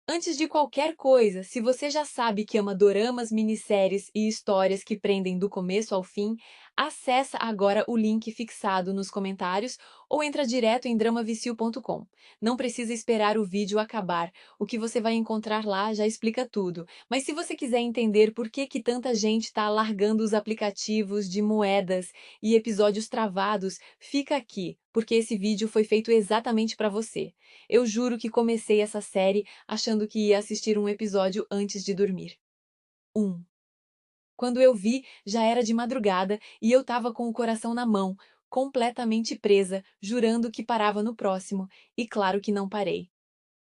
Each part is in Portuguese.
Antes de qualquer coisa, se você já sabe que ama doramas, minisséries e histórias que prendem do começo ao fim, acessa agora o link fixado nos comentários ou entra direto em dramavicio.com. Não precisa esperar o vídeo acabar, o que você vai encontrar lá já explica tudo. Mas se você quiser entender por que tanta gente está largando os aplicativos de moedas e episódios travados, fica aqui, porque esse vídeo foi feito exatamente para você. Eu juro que comecei essa série achando que ia assistir um episódio antes de dormir. 1. Quando eu vi, já era de madrugada e eu tava com o coração na mão, completamente presa, jurando que parava no próximo, e claro que não parei.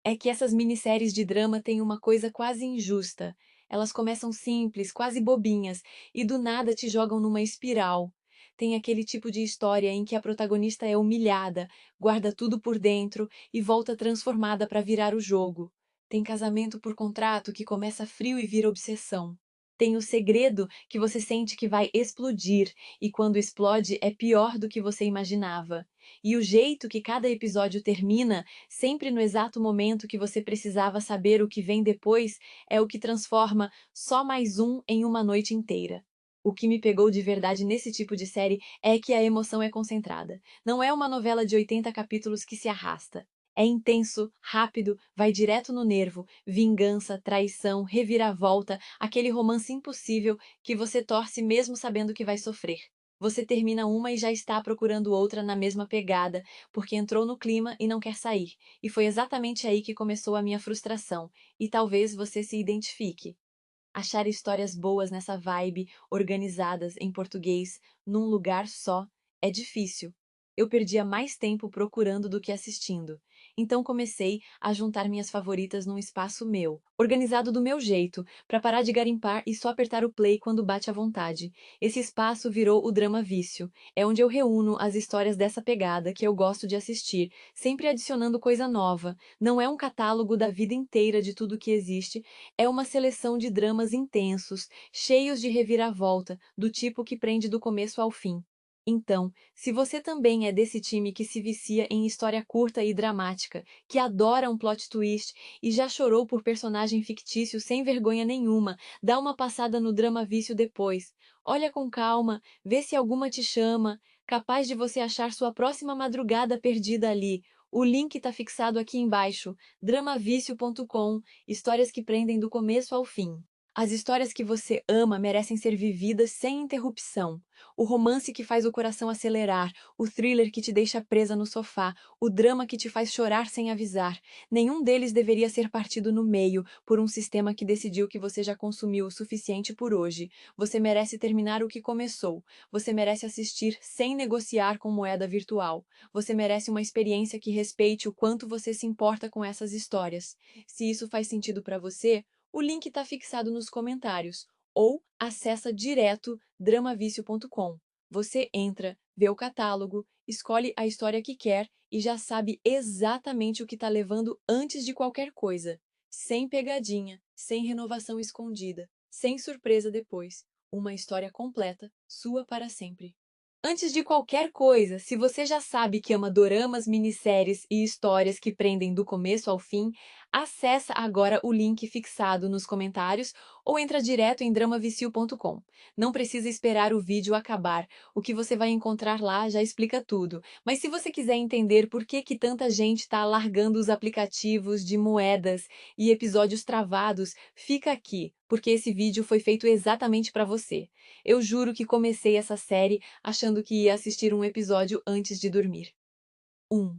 É que essas minisséries de drama têm uma coisa quase injusta. Elas começam simples, quase bobinhas, e do nada te jogam numa espiral. Tem aquele tipo de história em que a protagonista é humilhada, guarda tudo por dentro e volta transformada para virar o jogo. Tem casamento por contrato que começa frio e vira obsessão. Tem o segredo que você sente que vai explodir, e quando explode é pior do que você imaginava. E o jeito que cada episódio termina, sempre no exato momento que você precisava saber o que vem depois, é o que transforma só mais um em uma noite inteira. O que me pegou de verdade nesse tipo de série é que a emoção é concentrada. Não é uma novela de 80 capítulos que se arrasta. É intenso, rápido, vai direto no nervo, vingança, traição, reviravolta, aquele romance impossível que você torce mesmo sabendo que vai sofrer. Você termina uma e já está procurando outra na mesma pegada, porque entrou no clima e não quer sair. E foi exatamente aí que começou a minha frustração. E talvez você se identifique. Achar histórias boas nessa vibe, organizadas em português, num lugar só, é difícil. Eu perdia mais tempo procurando do que assistindo. Então comecei a juntar minhas favoritas num espaço meu, organizado do meu jeito, para parar de garimpar e só apertar o play quando bate à vontade. Esse espaço virou o Drama Vício. É onde eu reúno as histórias dessa pegada que eu gosto de assistir, sempre adicionando coisa nova. Não é um catálogo da vida inteira de tudo que existe, é uma seleção de dramas intensos, cheios de reviravolta, do tipo que prende do começo ao fim. Então, se você também é desse time que se vicia em história curta e dramática, que adora um plot twist e já chorou por personagem fictício sem vergonha nenhuma, dá uma passada no Drama Vício depois. Olha com calma, vê se alguma te chama, capaz de você achar sua próxima madrugada perdida ali. O link está fixado aqui embaixo, dramavicio.com, histórias que prendem do começo ao fim. As histórias que você ama merecem ser vividas sem interrupção. O romance que faz o coração acelerar, o thriller que te deixa presa no sofá, o drama que te faz chorar sem avisar. Nenhum deles deveria ser partido no meio por um sistema que decidiu que você já consumiu o suficiente por hoje. Você merece terminar o que começou. Você merece assistir sem negociar com moeda virtual. Você merece uma experiência que respeite o quanto você se importa com essas histórias. Se isso faz sentido para você, o link está fixado nos comentários ou acessa direto dramavicio.com. Você entra, vê o catálogo, escolhe a história que quer e já sabe exatamente o que está levando antes de qualquer coisa. Sem pegadinha, sem renovação escondida, sem surpresa depois. Uma história completa, sua para sempre. Antes de qualquer coisa, se você já sabe que ama doramas, minisséries e histórias que prendem do começo ao fim, acessa agora o link fixado nos comentários ou entra direto em dramavicio.com. Não precisa esperar o vídeo acabar, o que você vai encontrar lá já explica tudo. Mas se você quiser entender por que tanta gente está largando os aplicativos de moedas e episódios travados, fica aqui, porque esse vídeo foi feito exatamente para você. Eu juro que comecei essa série achando que ia assistir um episódio antes de dormir. 1.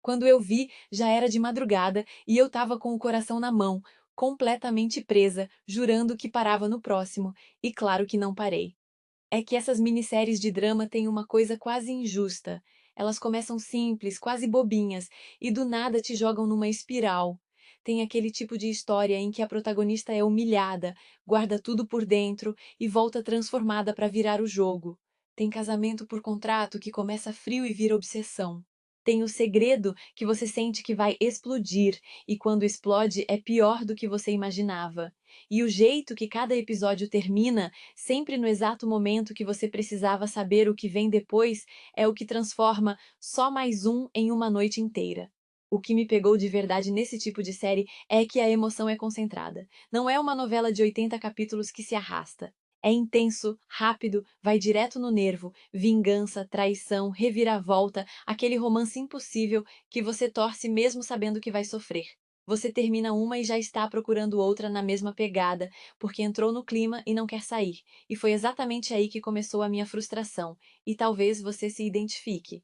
Quando eu vi, já era de madrugada e eu tava com o coração na mão, completamente presa, jurando que parava no próximo, e claro que não parei. É que essas minisséries de drama têm uma coisa quase injusta. Elas começam simples, quase bobinhas, e do nada te jogam numa espiral. Tem aquele tipo de história em que a protagonista é humilhada, guarda tudo por dentro e volta transformada para virar o jogo. Tem casamento por contrato que começa frio e vira obsessão. Tem o segredo que você sente que vai explodir, e quando explode é pior do que você imaginava. E o jeito que cada episódio termina, sempre no exato momento que você precisava saber o que vem depois, é o que transforma só mais um em uma noite inteira. O que me pegou de verdade nesse tipo de série é que a emoção é concentrada. Não é uma novela de 80 capítulos que se arrasta. É intenso, rápido, vai direto no nervo, vingança, traição, reviravolta, aquele romance impossível que você torce mesmo sabendo que vai sofrer. Você termina uma e já está procurando outra na mesma pegada, porque entrou no clima e não quer sair. E foi exatamente aí que começou a minha frustração. E talvez você se identifique.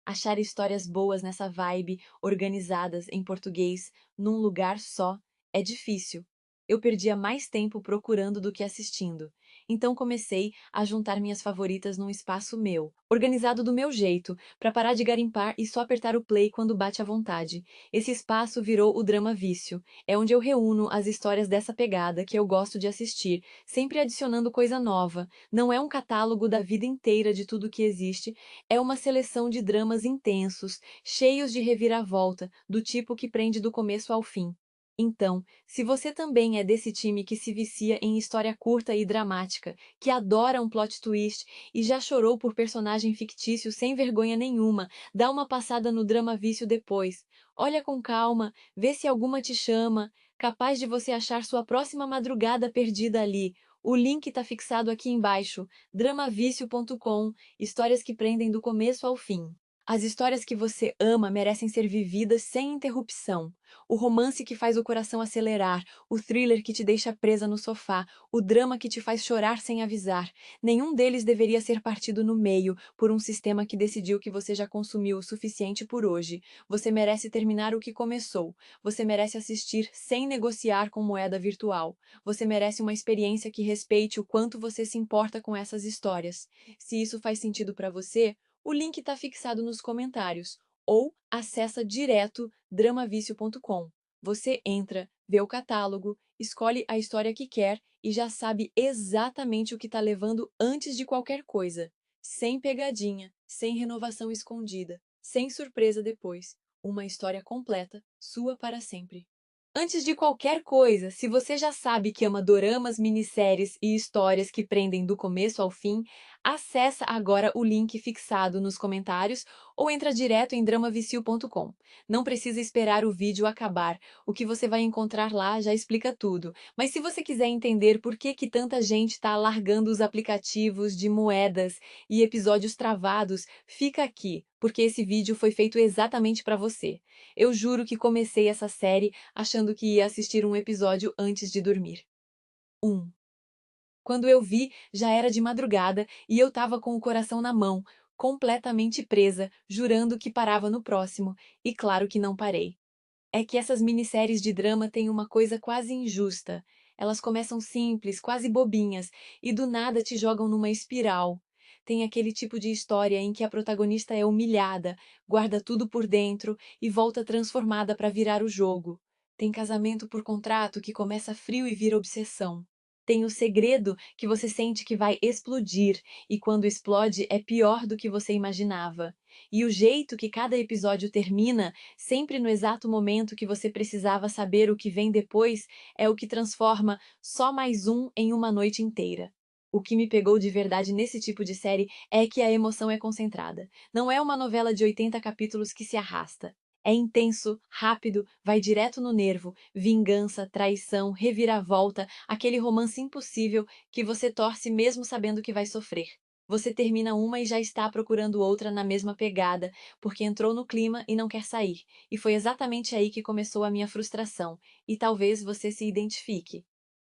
Achar histórias boas nessa vibe, organizadas em português, num lugar só, é difícil. Eu perdia mais tempo procurando do que assistindo. Então comecei a juntar minhas favoritas num espaço meu, organizado do meu jeito, para parar de garimpar e só apertar o play quando bate à vontade. Esse espaço virou o Drama Vício. É onde eu reúno as histórias dessa pegada que eu gosto de assistir, sempre adicionando coisa nova. Não é um catálogo da vida inteira de tudo que existe, é uma seleção de dramas intensos, cheios de reviravolta, do tipo que prende do começo ao fim. Então, se você também é desse time que se vicia em história curta e dramática, que adora um plot twist e já chorou por personagem fictício sem vergonha nenhuma, dá uma passada no Drama Vício depois. Olha com calma, vê se alguma te chama, capaz de você achar sua próxima madrugada perdida ali. O link está fixado aqui embaixo, dramavício.com. Histórias que prendem do começo ao fim. As histórias que você ama merecem ser vividas sem interrupção. O romance que faz o coração acelerar, o thriller que te deixa presa no sofá, o drama que te faz chorar sem avisar. Nenhum deles deveria ser partido no meio por um sistema que decidiu que você já consumiu o suficiente por hoje. Você merece terminar o que começou. Você merece assistir sem negociar com moeda virtual. Você merece uma experiência que respeite o quanto você se importa com essas histórias. Se isso faz sentido para você, o link está fixado nos comentários ou acessa direto dramavicio.com. Você entra, vê o catálogo, escolhe a história que quer e já sabe exatamente o que está levando antes de qualquer coisa. Sem pegadinha, sem renovação escondida, sem surpresa depois. Uma história completa, sua para sempre. Antes de qualquer coisa, se você já sabe que ama doramas, minisséries e histórias que prendem do começo ao fim, acessa agora o link fixado nos comentários ou entra direto em dramavicio.com. Não precisa esperar o vídeo acabar, o que você vai encontrar lá já explica tudo. Mas se você quiser entender por que tanta gente está largando os aplicativos de moedas e episódios travados, fica aqui, porque esse vídeo foi feito exatamente para você. Eu juro que comecei essa série achando que ia assistir um episódio antes de dormir. 1. Quando eu vi, já era de madrugada e eu tava com o coração na mão, completamente presa, jurando que parava no próximo, e claro que não parei. É que essas minisséries de drama têm uma coisa quase injusta. Elas começam simples, quase bobinhas, e do nada te jogam numa espiral. Tem aquele tipo de história em que a protagonista é humilhada, guarda tudo por dentro e volta transformada para virar o jogo. Tem casamento por contrato que começa frio e vira obsessão. Tem o segredo que você sente que vai explodir, e quando explode é pior do que você imaginava. E o jeito que cada episódio termina, sempre no exato momento que você precisava saber o que vem depois, é o que transforma só mais um em uma noite inteira. O que me pegou de verdade nesse tipo de série é que a emoção é concentrada. Não é uma novela de 80 capítulos que se arrasta. É intenso, rápido, vai direto no nervo, vingança, traição, reviravolta, aquele romance impossível que você torce mesmo sabendo que vai sofrer. Você termina uma e já está procurando outra na mesma pegada, porque entrou no clima e não quer sair. E foi exatamente aí que começou a minha frustração. E talvez você se identifique.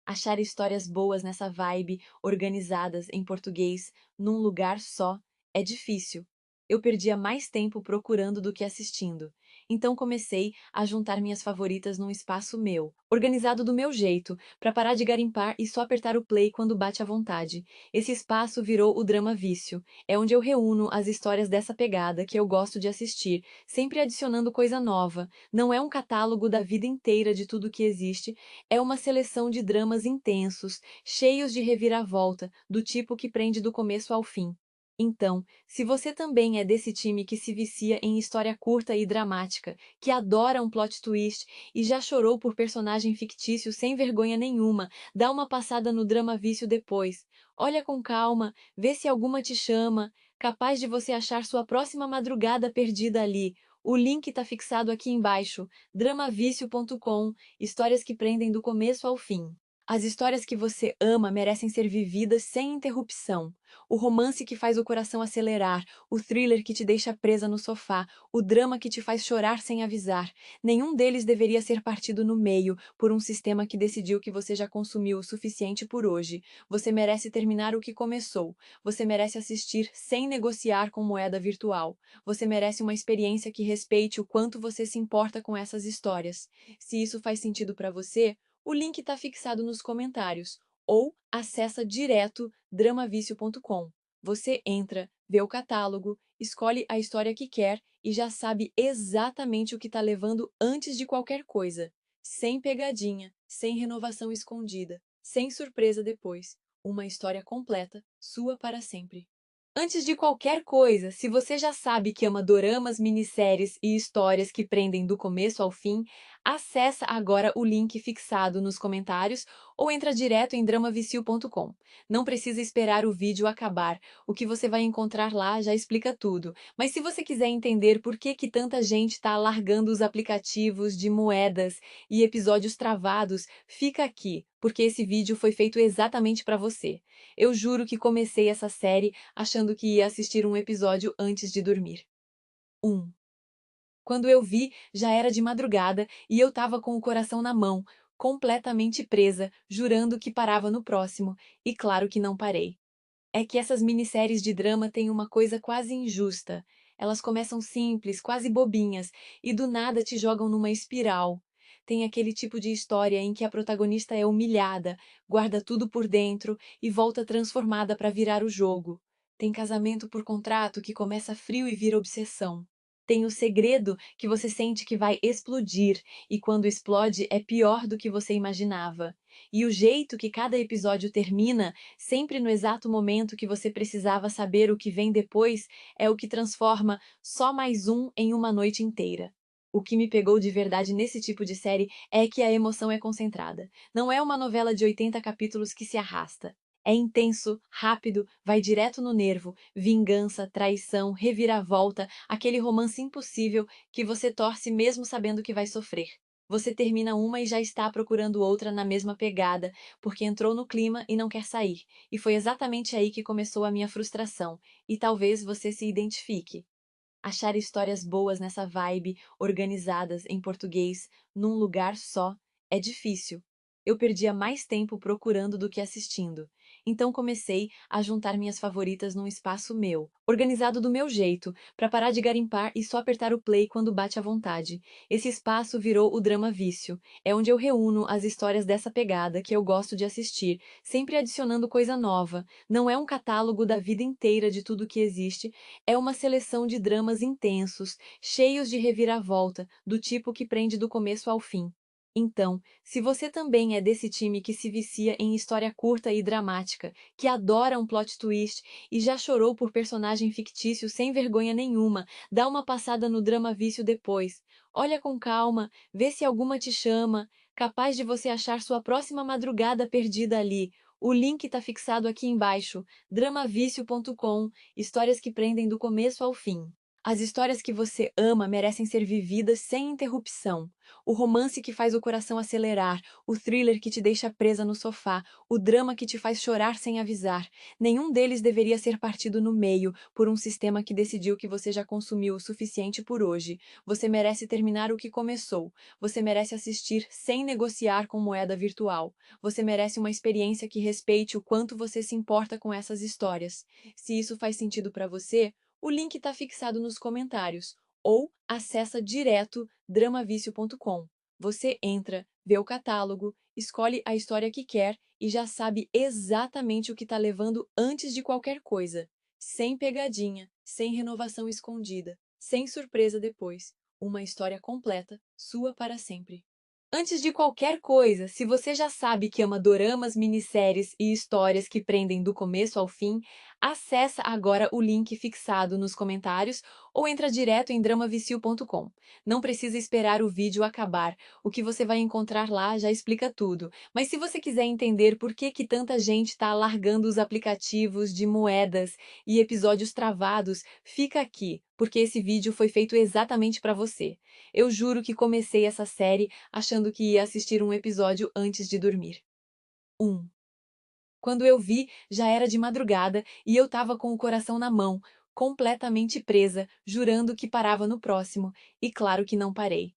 Achar histórias boas nessa vibe, organizadas em português, num lugar só, é difícil. Eu perdia mais tempo procurando do que assistindo. Então comecei a juntar minhas favoritas num espaço meu, organizado do meu jeito, para parar de garimpar e só apertar o play quando bate à vontade. Esse espaço virou o Drama Vício. É onde eu reúno as histórias dessa pegada que eu gosto de assistir, sempre adicionando coisa nova. Não é um catálogo da vida inteira de tudo que existe, é uma seleção de dramas intensos, cheios de reviravolta, do tipo que prende do começo ao fim. Então, se você também é desse time que se vicia em história curta e dramática, que adora um plot twist e já chorou por personagem fictício sem vergonha nenhuma, dá uma passada no Drama Vício depois. Olha com calma, vê se alguma te chama, capaz de você achar sua próxima madrugada perdida ali. O link está fixado aqui embaixo, dramavicio.com, histórias que prendem do começo ao fim. As histórias que você ama merecem ser vividas sem interrupção. O romance que faz o coração acelerar, o thriller que te deixa presa no sofá, o drama que te faz chorar sem avisar. Nenhum deles deveria ser partido no meio por um sistema que decidiu que você já consumiu o suficiente por hoje. Você merece terminar o que começou. Você merece assistir sem negociar com moeda virtual. Você merece uma experiência que respeite o quanto você se importa com essas histórias. Se isso faz sentido para você, o link está fixado nos comentários ou acessa direto dramavicio.com. Você entra, vê o catálogo, escolhe a história que quer e já sabe exatamente o que está levando antes de qualquer coisa. Sem pegadinha, sem renovação escondida, sem surpresa depois. Uma história completa, sua para sempre. Antes de qualquer coisa, se você já sabe que ama doramas, minisséries e histórias que prendem do começo ao fim, acessa agora o link fixado nos comentários ou entra direto em dramavicio.com. Não precisa esperar o vídeo acabar, o que você vai encontrar lá já explica tudo. Mas se você quiser entender por que tanta gente está largando os aplicativos de moedas e episódios travados, fica aqui, porque esse vídeo foi feito exatamente para você. Eu juro que comecei essa série achando que ia assistir um episódio antes de dormir. 1. Quando eu vi, já era de madrugada e eu tava com o coração na mão, completamente presa, jurando que parava no próximo, e claro que não parei. É que essas minisséries de drama têm uma coisa quase injusta. Elas começam simples, quase bobinhas, e do nada te jogam numa espiral. Tem aquele tipo de história em que a protagonista é humilhada, guarda tudo por dentro e volta transformada para virar o jogo. Tem casamento por contrato que começa frio e vira obsessão. Tem o segredo que você sente que vai explodir, e quando explode é pior do que você imaginava. E o jeito que cada episódio termina, sempre no exato momento que você precisava saber o que vem depois, é o que transforma só mais um em uma noite inteira. O que me pegou de verdade nesse tipo de série é que a emoção é concentrada. Não é uma novela de 80 capítulos que se arrasta. É intenso, rápido, vai direto no nervo, vingança, traição, reviravolta, aquele romance impossível que você torce mesmo sabendo que vai sofrer. Você termina uma e já está procurando outra na mesma pegada, porque entrou no clima e não quer sair. E foi exatamente aí que começou a minha frustração. E talvez você se identifique. Achar histórias boas nessa vibe, organizadas em português, num lugar só, é difícil. Eu perdia mais tempo procurando do que assistindo. Então comecei a juntar minhas favoritas num espaço meu, organizado do meu jeito, para parar de garimpar e só apertar o play quando bate à vontade. Esse espaço virou o Drama Vício. É onde eu reúno as histórias dessa pegada que eu gosto de assistir, sempre adicionando coisa nova. Não é um catálogo da vida inteira de tudo que existe, é uma seleção de dramas intensos, cheios de reviravolta, do tipo que prende do começo ao fim. Então, se você também é desse time que se vicia em história curta e dramática, que adora um plot twist e já chorou por personagem fictício sem vergonha nenhuma, dá uma passada no Drama Vício depois. Olha com calma, vê se alguma te chama, capaz de você achar sua próxima madrugada perdida ali. O link está fixado aqui embaixo, dramavicio.com, histórias que prendem do começo ao fim. As histórias que você ama merecem ser vividas sem interrupção. O romance que faz o coração acelerar, o thriller que te deixa presa no sofá, o drama que te faz chorar sem avisar. Nenhum deles deveria ser partido no meio por um sistema que decidiu que você já consumiu o suficiente por hoje. Você merece terminar o que começou. Você merece assistir sem negociar com moeda virtual. Você merece uma experiência que respeite o quanto você se importa com essas histórias. Se isso faz sentido para você, o link está fixado nos comentários ou acessa direto dramavicio.com. Você entra, vê o catálogo, escolhe a história que quer e já sabe exatamente o que está levando antes de qualquer coisa. Sem pegadinha, sem renovação escondida, sem surpresa depois. Uma história completa, sua para sempre. Antes de qualquer coisa, se você já sabe que ama doramas, minisséries e histórias que prendem do começo ao fim, Acessa agora o link fixado nos comentários ou entra direto em dramavicio.com. Não precisa esperar o vídeo acabar, o que você vai encontrar lá já explica tudo. Mas se você quiser entender por que tanta gente está largando os aplicativos de moedas e episódios travados, fica aqui, porque esse vídeo foi feito exatamente para você. Eu juro que comecei essa série achando que ia assistir um episódio antes de dormir. 1. Quando eu vi, já era de madrugada e eu estava com o coração na mão, completamente presa, jurando que parava no próximo, e claro que não parei.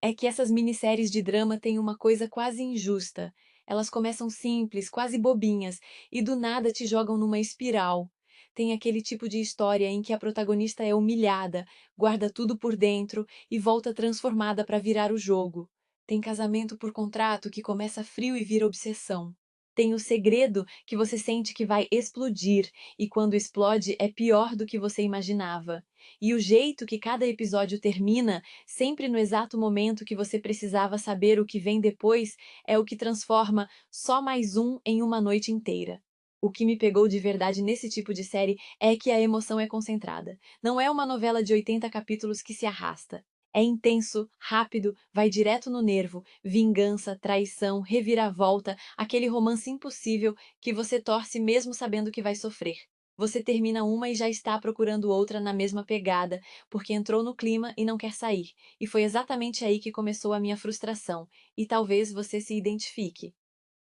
É que essas minisséries de drama têm uma coisa quase injusta. Elas começam simples, quase bobinhas, e do nada te jogam numa espiral. Tem aquele tipo de história em que a protagonista é humilhada, guarda tudo por dentro e volta transformada para virar o jogo. Tem casamento por contrato que começa frio e vira obsessão. Tem o segredo que você sente que vai explodir, e quando explode é pior do que você imaginava. E o jeito que cada episódio termina, sempre no exato momento que você precisava saber o que vem depois, é o que transforma só mais um em uma noite inteira. O que me pegou de verdade nesse tipo de série é que a emoção é concentrada. Não é uma novela de 80 capítulos que se arrasta. É intenso, rápido, vai direto no nervo, vingança, traição, reviravolta, aquele romance impossível que você torce mesmo sabendo que vai sofrer. Você termina uma e já está procurando outra na mesma pegada, porque entrou no clima e não quer sair. E foi exatamente aí que começou a minha frustração. E talvez você se identifique.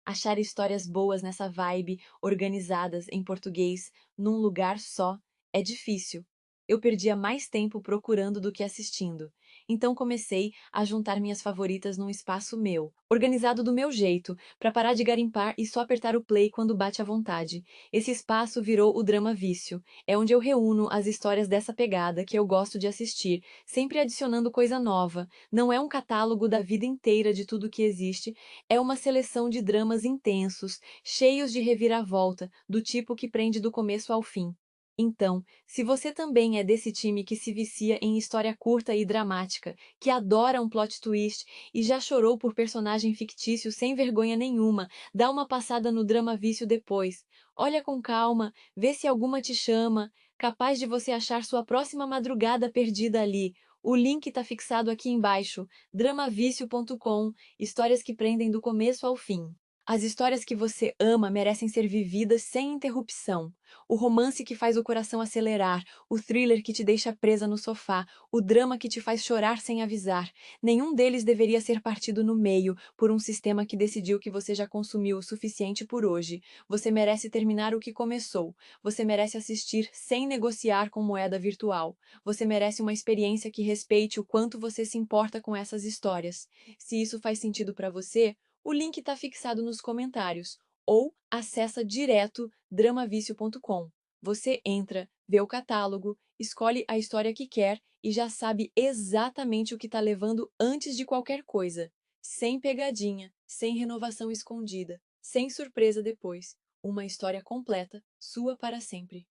Achar histórias boas nessa vibe, organizadas em português, num lugar só, é difícil. Eu perdia mais tempo procurando do que assistindo. Então comecei a juntar minhas favoritas num espaço meu, organizado do meu jeito, para parar de garimpar e só apertar o play quando bate à vontade. Esse espaço virou o Drama Vício. É onde eu reúno as histórias dessa pegada que eu gosto de assistir, sempre adicionando coisa nova. Não é um catálogo da vida inteira de tudo que existe, é uma seleção de dramas intensos, cheios de reviravolta, do tipo que prende do começo ao fim. Então, se você também é desse time que se vicia em história curta e dramática, que adora um plot twist e já chorou por personagem fictício sem vergonha nenhuma, dá uma passada no Drama Vício depois. Olha com calma, vê se alguma te chama, capaz de você achar sua próxima madrugada perdida ali. O link está fixado aqui embaixo, dramavicio.com, histórias que prendem do começo ao fim. As histórias que você ama merecem ser vividas sem interrupção. O romance que faz o coração acelerar, o thriller que te deixa presa no sofá, o drama que te faz chorar sem avisar. Nenhum deles deveria ser partido no meio por um sistema que decidiu que você já consumiu o suficiente por hoje. Você merece terminar o que começou. Você merece assistir sem negociar com moeda virtual. Você merece uma experiência que respeite o quanto você se importa com essas histórias. Se isso faz sentido para você, o link está fixado nos comentários ou acessa direto dramavicio.com. Você entra, vê o catálogo, escolhe a história que quer e já sabe exatamente o que está levando antes de qualquer coisa. Sem pegadinha, sem renovação escondida, sem surpresa depois. Uma história completa, sua para sempre.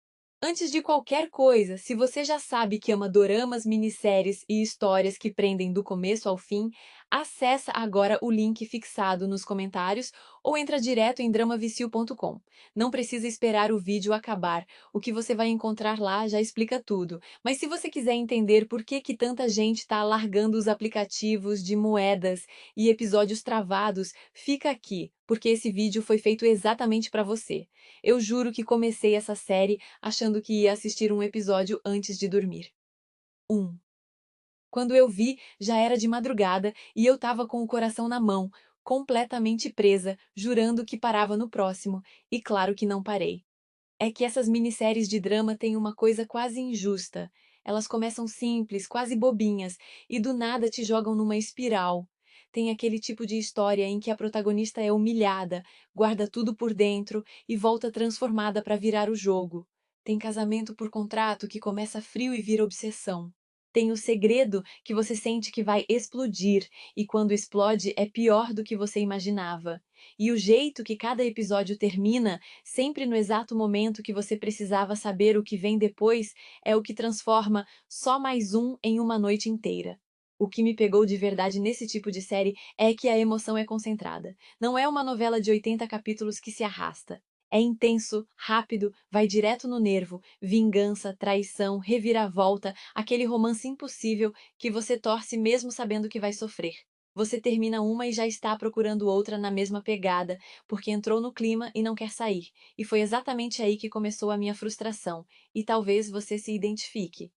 Antes de qualquer coisa, se você já sabe que ama doramas, minisséries e histórias que prendem do começo ao fim, acessa agora o link fixado nos comentários ou entra direto em dramavicio.com. Não precisa esperar o vídeo acabar, o que você vai encontrar lá já explica tudo. Mas se você quiser entender por que tanta gente está largando os aplicativos de moedas e episódios travados, fica aqui, porque esse vídeo foi feito exatamente para você. Eu juro que comecei essa série achando que ia assistir um episódio antes de dormir. 1. Quando eu vi, já era de madrugada e eu estava com o coração na mão, completamente presa, jurando que parava no próximo, e claro que não parei. É que essas minisséries de drama têm uma coisa quase injusta. Elas começam simples, quase bobinhas, e do nada te jogam numa espiral. Tem aquele tipo de história em que a protagonista é humilhada, guarda tudo por dentro e volta transformada para virar o jogo. Tem casamento por contrato que começa frio e vira obsessão. Tem o segredo que você sente que vai explodir, e quando explode é pior do que você imaginava. E o jeito que cada episódio termina, sempre no exato momento que você precisava saber o que vem depois, é o que transforma só mais um em uma noite inteira. O que me pegou de verdade nesse tipo de série é que a emoção é concentrada. Não é uma novela de 80 capítulos que se arrasta. É intenso, rápido, vai direto no nervo, vingança, traição, reviravolta, aquele romance impossível que você torce mesmo sabendo que vai sofrer. Você termina uma e já está procurando outra na mesma pegada, porque entrou no clima e não quer sair. E foi exatamente aí que começou a minha frustração. E talvez você se identifique.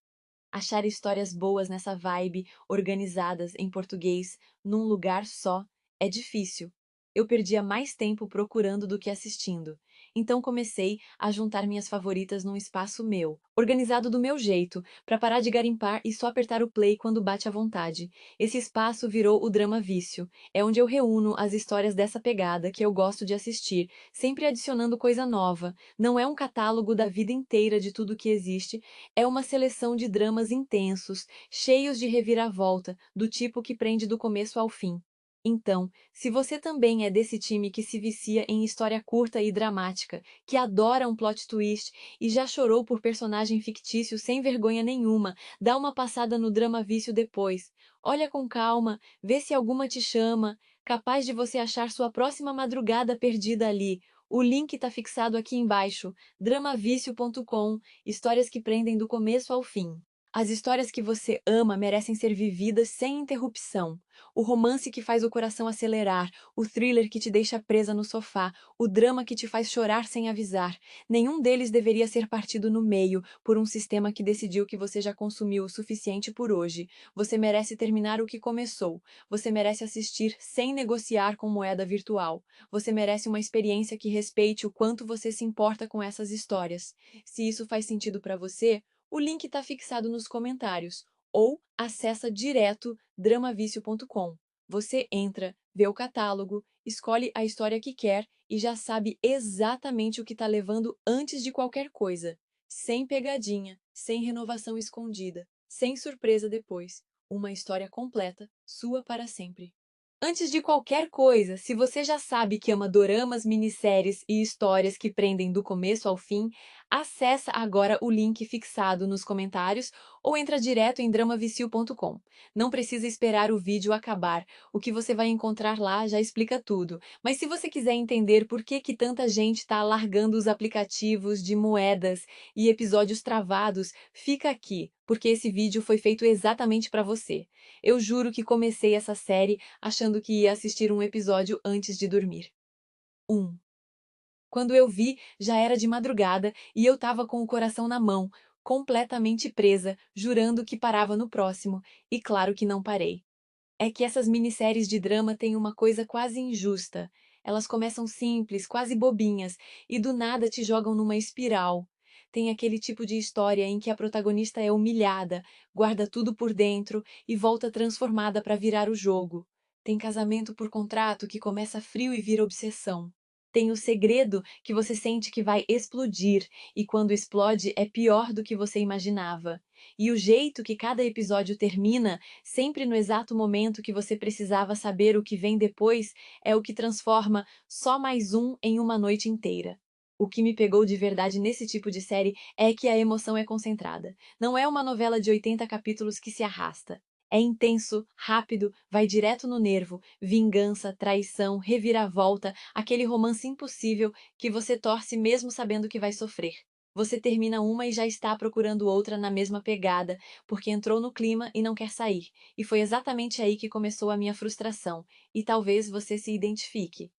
Achar histórias boas nessa vibe, organizadas em português, num lugar só, é difícil. Eu perdia mais tempo procurando do que assistindo. Então comecei a juntar minhas favoritas num espaço meu, organizado do meu jeito, para parar de garimpar e só apertar o play quando bate à vontade. Esse espaço virou o Drama Vício. É onde eu reúno as histórias dessa pegada que eu gosto de assistir, sempre adicionando coisa nova. Não é um catálogo da vida inteira de tudo que existe, é uma seleção de dramas intensos, cheios de reviravolta, do tipo que prende do começo ao fim. Então, se você também é desse time que se vicia em história curta e dramática, que adora um plot twist e já chorou por personagem fictício sem vergonha nenhuma, dá uma passada no Drama Vício depois. Olha com calma, vê se alguma te chama, capaz de você achar sua próxima madrugada perdida ali. O link está fixado aqui embaixo, dramavício.com, histórias que prendem do começo ao fim. As histórias que você ama merecem ser vividas sem interrupção. O romance que faz o coração acelerar, o thriller que te deixa presa no sofá, o drama que te faz chorar sem avisar. Nenhum deles deveria ser partido no meio por um sistema que decidiu que você já consumiu o suficiente por hoje. Você merece terminar o que começou. Você merece assistir sem negociar com moeda virtual. Você merece uma experiência que respeite o quanto você se importa com essas histórias. Se isso faz sentido para você, o link está fixado nos comentários ou acessa direto dramavicio.com. Você entra, vê o catálogo, escolhe a história que quer e já sabe exatamente o que está levando antes de qualquer coisa. Sem pegadinha, sem renovação escondida, sem surpresa depois. Uma história completa, sua para sempre. Antes de qualquer coisa, se você já sabe que ama doramas, minisséries e histórias que prendem do começo ao fim, acessa agora o link fixado nos comentários ou entra direto em dramavicio.com. Não precisa esperar o vídeo acabar, o que você vai encontrar lá já explica tudo. Mas se você quiser entender por que tanta gente está largando os aplicativos de moedas e episódios travados, fica aqui, porque esse vídeo foi feito exatamente para você. Eu juro que comecei essa série achando que ia assistir um episódio antes de dormir. 1. Quando eu vi, já era de madrugada e eu tava com o coração na mão, completamente presa, jurando que parava no próximo, e claro que não parei. É que essas minisséries de drama têm uma coisa quase injusta. Elas começam simples, quase bobinhas, e do nada te jogam numa espiral. Tem aquele tipo de história em que a protagonista é humilhada, guarda tudo por dentro e volta transformada para virar o jogo. Tem casamento por contrato que começa frio e vira obsessão. Tem o segredo que você sente que vai explodir, e quando explode é pior do que você imaginava. E o jeito que cada episódio termina, sempre no exato momento que você precisava saber o que vem depois, é o que transforma só mais um em uma noite inteira. O que me pegou de verdade nesse tipo de série é que a emoção é concentrada. Não é uma novela de 80 capítulos que se arrasta. É intenso, rápido, vai direto no nervo, vingança, traição, reviravolta, aquele romance impossível que você torce mesmo sabendo que vai sofrer. Você termina uma e já está procurando outra na mesma pegada, porque entrou no clima e não quer sair. E foi exatamente aí que começou a minha frustração. E talvez você se identifique.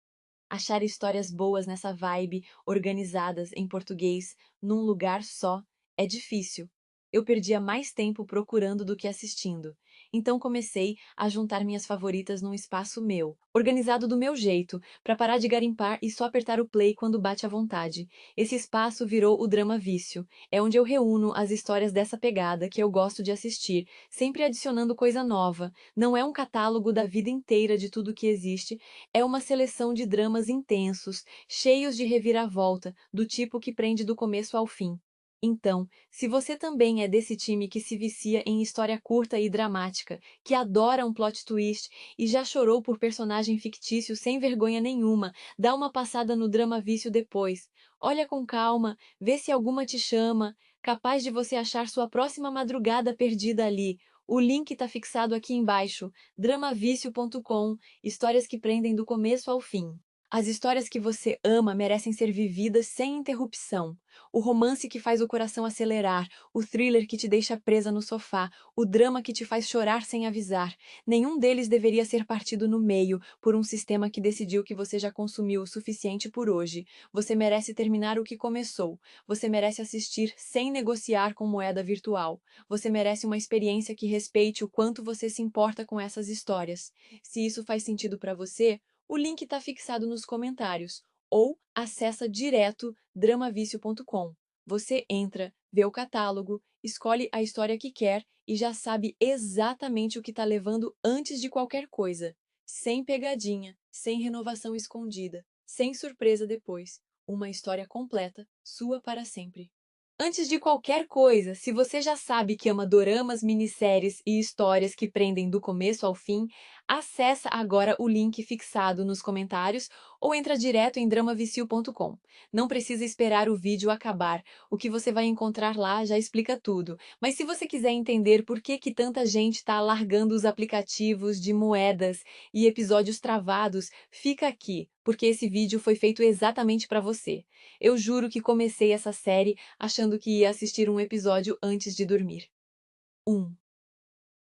Achar histórias boas nessa vibe, organizadas em português, num lugar só, é difícil. Eu perdia mais tempo procurando do que assistindo. Então comecei a juntar minhas favoritas num espaço meu, organizado do meu jeito, para parar de garimpar e só apertar o play quando bate à vontade. Esse espaço virou o Drama Vício. É onde eu reúno as histórias dessa pegada que eu gosto de assistir, sempre adicionando coisa nova. Não é um catálogo da vida inteira de tudo que existe, é uma seleção de dramas intensos, cheios de reviravolta, do tipo que prende do começo ao fim. Então, se você também é desse time que se vicia em história curta e dramática, que adora um plot twist e já chorou por personagem fictício sem vergonha nenhuma, dá uma passada no Drama Vício depois. Olha com calma, vê se alguma te chama, capaz de você achar sua próxima madrugada perdida ali. O link está fixado aqui embaixo, dramavicio.com, histórias que prendem do começo ao fim. As histórias que você ama merecem ser vividas sem interrupção. O romance que faz o coração acelerar, o thriller que te deixa presa no sofá, o drama que te faz chorar sem avisar. Nenhum deles deveria ser partido no meio por um sistema que decidiu que você já consumiu o suficiente por hoje. Você merece terminar o que começou. Você merece assistir sem negociar com moeda virtual. Você merece uma experiência que respeite o quanto você se importa com essas histórias. Se isso faz sentido para você, o link está fixado nos comentários ou acessa direto dramavicio.com. Você entra, vê o catálogo, escolhe a história que quer e já sabe exatamente o que está levando antes de qualquer coisa. Sem pegadinha, sem renovação escondida, sem surpresa depois. Uma história completa, sua para sempre. Antes de qualquer coisa, se você já sabe que ama doramas, minisséries e histórias que prendem do começo ao fim, acessa agora o link fixado nos comentários ou entra direto em dramavicio.com. Não precisa esperar o vídeo acabar, o que você vai encontrar lá já explica tudo. Mas se você quiser entender por que tanta gente está largando os aplicativos de moedas e episódios travados, fica aqui, porque esse vídeo foi feito exatamente para você. Eu juro que comecei essa série achando que ia assistir um episódio antes de dormir. 1.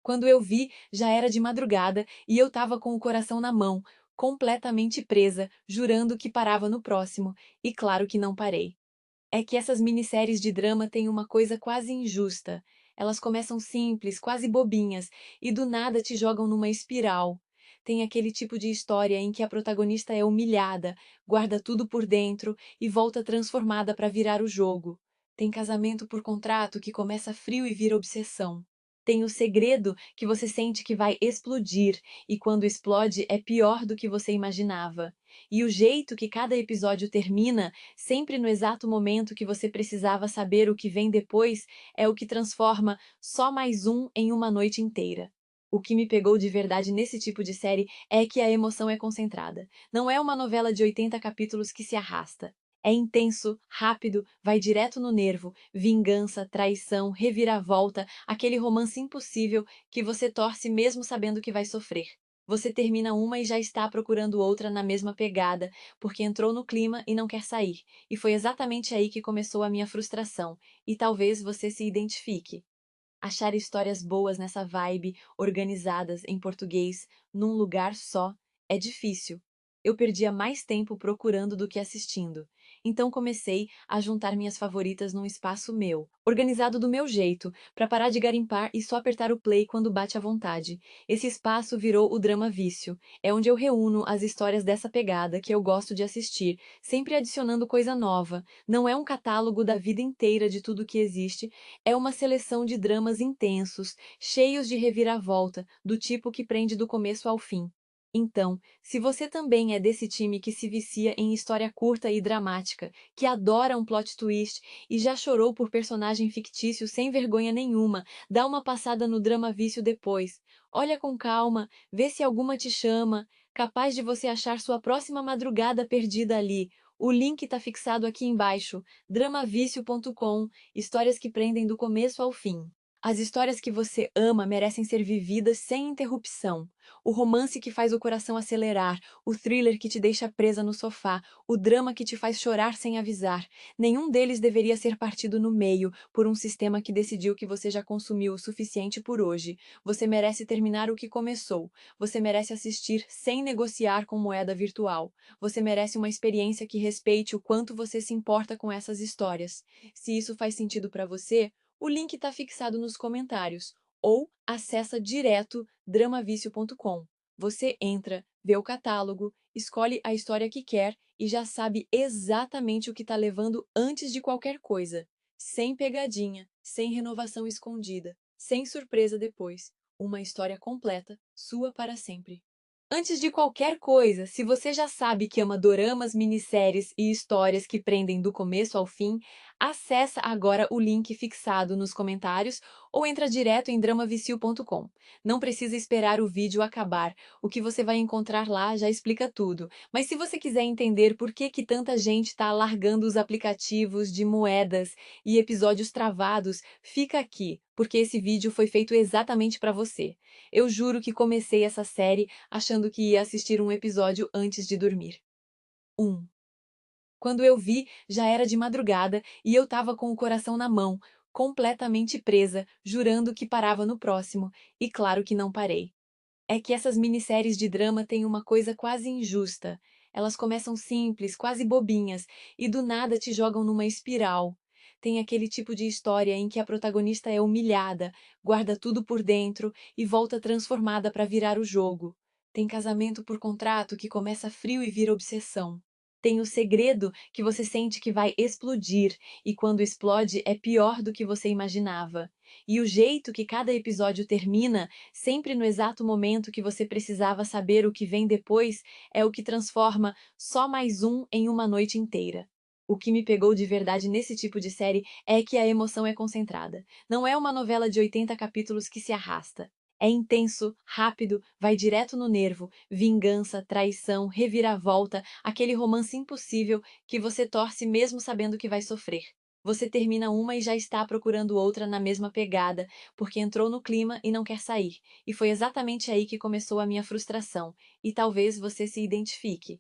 Quando eu vi, já era de madrugada e eu estava com o coração na mão, completamente presa, jurando que parava no próximo, e claro que não parei. É que essas minisséries de drama têm uma coisa quase injusta. Elas começam simples, quase bobinhas, e do nada te jogam numa espiral. Tem aquele tipo de história em que a protagonista é humilhada, guarda tudo por dentro e volta transformada para virar o jogo. Tem casamento por contrato que começa frio e vira obsessão. Tem o segredo que você sente que vai explodir, e quando explode é pior do que você imaginava. E o jeito que cada episódio termina, sempre no exato momento que você precisava saber o que vem depois, é o que transforma só mais um em uma noite inteira. O que me pegou de verdade nesse tipo de série é que a emoção é concentrada. Não é uma novela de 80 capítulos que se arrasta. É intenso, rápido, vai direto no nervo, vingança, traição, reviravolta, aquele romance impossível que você torce mesmo sabendo que vai sofrer. Você termina uma e já está procurando outra na mesma pegada, porque entrou no clima e não quer sair. E foi exatamente aí que começou a minha frustração. E talvez você se identifique. Achar histórias boas nessa vibe, organizadas em português, num lugar só, é difícil. Eu perdia mais tempo procurando do que assistindo. Então comecei a juntar minhas favoritas num espaço meu, organizado do meu jeito, para parar de garimpar e só apertar o play quando bate à vontade. Esse espaço virou o Drama Vício. É onde eu reúno as histórias dessa pegada que eu gosto de assistir, sempre adicionando coisa nova. Não é um catálogo da vida inteira de tudo que existe, é uma seleção de dramas intensos, cheios de reviravolta, do tipo que prende do começo ao fim. Então, se você também é desse time que se vicia em história curta e dramática, que adora um plot twist e já chorou por personagem fictício sem vergonha nenhuma, dá uma passada no Drama Vício depois. Olha com calma, vê se alguma te chama, capaz de você achar sua próxima madrugada perdida ali. O link está fixado aqui embaixo, dramavicio.com, histórias que prendem do começo ao fim. As histórias que você ama merecem ser vividas sem interrupção. O romance que faz o coração acelerar, o thriller que te deixa presa no sofá, o drama que te faz chorar sem avisar. Nenhum deles deveria ser partido no meio por um sistema que decidiu que você já consumiu o suficiente por hoje. Você merece terminar o que começou. Você merece assistir sem negociar com moeda virtual. Você merece uma experiência que respeite o quanto você se importa com essas histórias. Se isso faz sentido para você, o link está fixado nos comentários ou acessa direto dramavicio.com. Você entra, vê o catálogo, escolhe a história que quer e já sabe exatamente o que está levando antes de qualquer coisa. Sem pegadinha, sem renovação escondida, sem surpresa depois. Uma história completa, sua para sempre. Antes de qualquer coisa, se você já sabe que ama doramas, minisséries e histórias que prendem do começo ao fim, acessa agora o link fixado nos comentários ou entra direto em dramavicio.com. Não precisa esperar o vídeo acabar, o que você vai encontrar lá já explica tudo. Mas se você quiser entender por que tanta gente está largando os aplicativos de moedas e episódios travados, fica aqui, porque esse vídeo foi feito exatamente para você. Eu juro que comecei essa série achando que ia assistir um episódio antes de dormir. 1. Quando eu vi, já era de madrugada e eu tava com o coração na mão, completamente presa, jurando que parava no próximo, e claro que não parei. É que essas minisséries de drama têm uma coisa quase injusta. Elas começam simples, quase bobinhas, e do nada te jogam numa espiral. Tem aquele tipo de história em que a protagonista é humilhada, guarda tudo por dentro e volta transformada para virar o jogo. Tem casamento por contrato que começa frio e vira obsessão. Tem o segredo que você sente que vai explodir, e quando explode é pior do que você imaginava. E o jeito que cada episódio termina, sempre no exato momento que você precisava saber o que vem depois, é o que transforma só mais um em uma noite inteira. O que me pegou de verdade nesse tipo de série é que a emoção é concentrada. Não é uma novela de 80 capítulos que se arrasta. É intenso, rápido, vai direto no nervo, vingança, traição, reviravolta, aquele romance impossível que você torce mesmo sabendo que vai sofrer. Você termina uma e já está procurando outra na mesma pegada, porque entrou no clima e não quer sair. E foi exatamente aí que começou a minha frustração. E talvez você se identifique.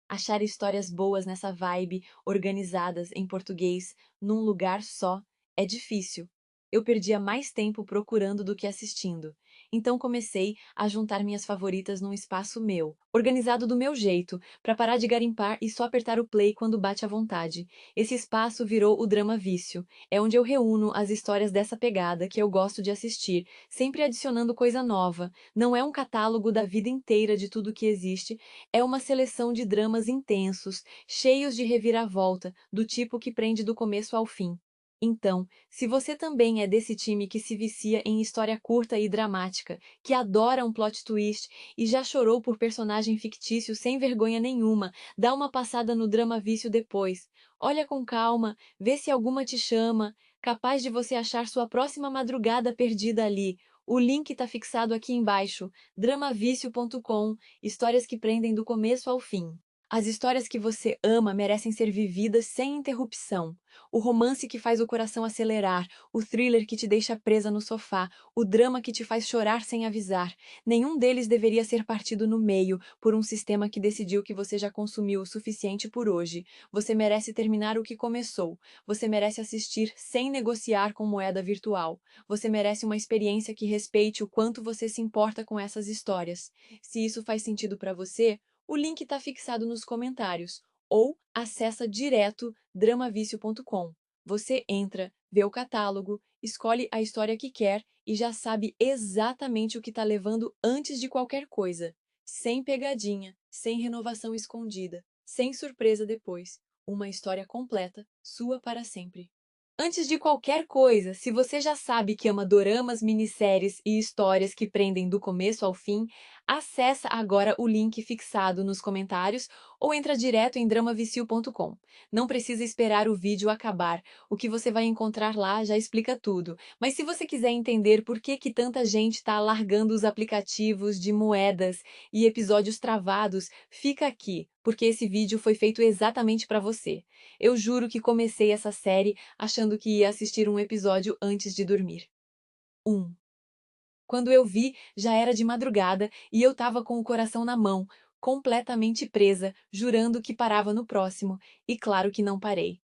Achar histórias boas nessa vibe, organizadas em português, num lugar só, é difícil. Eu perdia mais tempo procurando do que assistindo. Então comecei a juntar minhas favoritas num espaço meu, organizado do meu jeito, para parar de garimpar e só apertar o play quando bate à vontade. Esse espaço virou o Drama Vício. É onde eu reúno as histórias dessa pegada que eu gosto de assistir, sempre adicionando coisa nova. Não é um catálogo da vida inteira de tudo que existe, é uma seleção de dramas intensos, cheios de reviravolta, do tipo que prende do começo ao fim. Então, se você também é desse time que se vicia em história curta e dramática, que adora um plot twist e já chorou por personagem fictício sem vergonha nenhuma, dá uma passada no Drama Vício depois. Olha com calma, vê se alguma te chama, capaz de você achar sua próxima madrugada perdida ali. O link está fixado aqui embaixo, dramavício.com. Histórias que prendem do começo ao fim. As histórias que você ama merecem ser vividas sem interrupção. O romance que faz o coração acelerar, o thriller que te deixa presa no sofá, o drama que te faz chorar sem avisar. Nenhum deles deveria ser partido no meio por um sistema que decidiu que você já consumiu o suficiente por hoje. Você merece terminar o que começou. Você merece assistir sem negociar com moeda virtual. Você merece uma experiência que respeite o quanto você se importa com essas histórias. Se isso faz sentido para você, o link está fixado nos comentários ou acessa direto dramavicio.com. Você entra, vê o catálogo, escolhe a história que quer e já sabe exatamente o que está levando antes de qualquer coisa. Sem pegadinha, sem renovação escondida, sem surpresa depois. Uma história completa, sua para sempre. Antes de qualquer coisa, se você já sabe que ama doramas, minisséries e histórias que prendem do começo ao fim, acessa agora o link fixado nos comentários ou entra direto em dramavicio.com. Não precisa esperar o vídeo acabar, o que você vai encontrar lá já explica tudo. Mas se você quiser entender por que tanta gente está largando os aplicativos de moedas e episódios travados, fica aqui, porque esse vídeo foi feito exatamente para você. Eu juro que comecei essa série achando que ia assistir um episódio antes de dormir. 1. Quando eu vi, já era de madrugada e eu tava com o coração na mão, completamente presa, jurando que parava no próximo, e claro que não parei.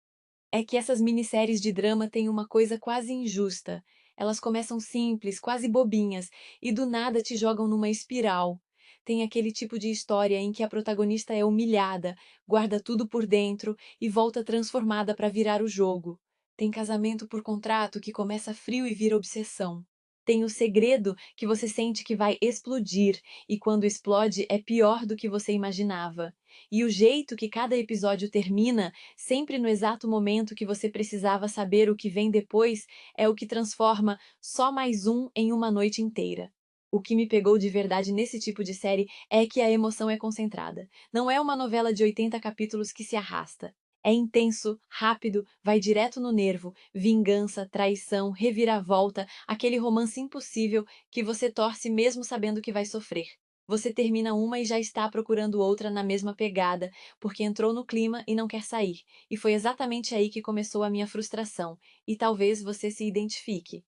É que essas minisséries de drama têm uma coisa quase injusta. Elas começam simples, quase bobinhas, e do nada te jogam numa espiral. Tem aquele tipo de história em que a protagonista é humilhada, guarda tudo por dentro e volta transformada para virar o jogo. Tem casamento por contrato que começa frio e vira obsessão. Tem o segredo que você sente que vai explodir, e quando explode é pior do que você imaginava. E o jeito que cada episódio termina, sempre no exato momento que você precisava saber o que vem depois, é o que transforma só mais um em uma noite inteira. O que me pegou de verdade nesse tipo de série é que a emoção é concentrada. Não é uma novela de 80 capítulos que se arrasta. É intenso, rápido, vai direto no nervo, vingança, traição, reviravolta, aquele romance impossível que você torce mesmo sabendo que vai sofrer. Você termina uma e já está procurando outra na mesma pegada, porque entrou no clima e não quer sair. E foi exatamente aí que começou a minha frustração. E talvez você se identifique.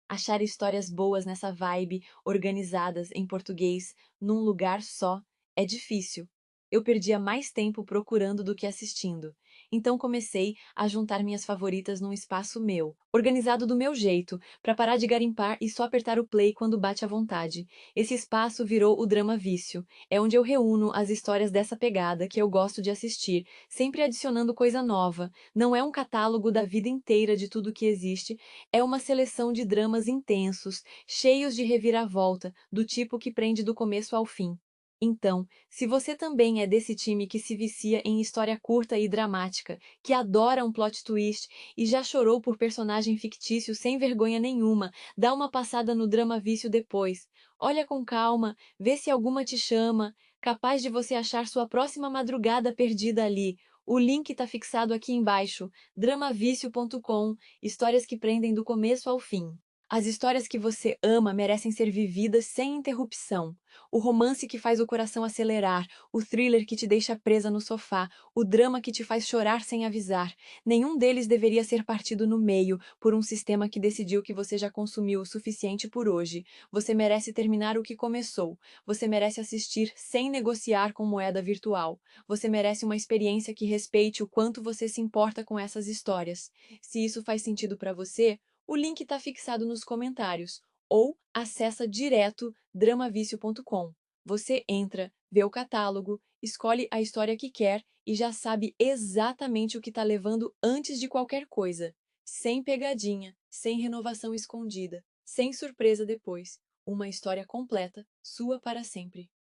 Achar histórias boas nessa vibe, organizadas em português, num lugar só, é difícil. Eu perdia mais tempo procurando do que assistindo. Então comecei a juntar minhas favoritas num espaço meu, organizado do meu jeito, para parar de garimpar e só apertar o play quando bate à vontade. Esse espaço virou o Drama Vício. É onde eu reúno as histórias dessa pegada que eu gosto de assistir, sempre adicionando coisa nova. Não é um catálogo da vida inteira de tudo que existe, é uma seleção de dramas intensos, cheios de reviravolta, do tipo que prende do começo ao fim. Então, se você também é desse time que se vicia em história curta e dramática, que adora um plot twist e já chorou por personagem fictício sem vergonha nenhuma, dá uma passada no Drama Vício depois. Olha com calma, vê se alguma te chama, capaz de você achar sua próxima madrugada perdida ali. O link está fixado aqui embaixo, dramavício.com, histórias que prendem do começo ao fim. As histórias que você ama merecem ser vividas sem interrupção. O romance que faz o coração acelerar, o thriller que te deixa presa no sofá, o drama que te faz chorar sem avisar. Nenhum deles deveria ser partido no meio por um sistema que decidiu que você já consumiu o suficiente por hoje. Você merece terminar o que começou. Você merece assistir sem negociar com moeda virtual. Você merece uma experiência que respeite o quanto você se importa com essas histórias. Se isso faz sentido para você, o link está fixado nos comentários ou acessa direto dramavicio.com. Você entra, vê o catálogo, escolhe a história que quer e já sabe exatamente o que está levando antes de qualquer coisa. Sem pegadinha, sem renovação escondida, sem surpresa depois. Uma história completa, sua para sempre.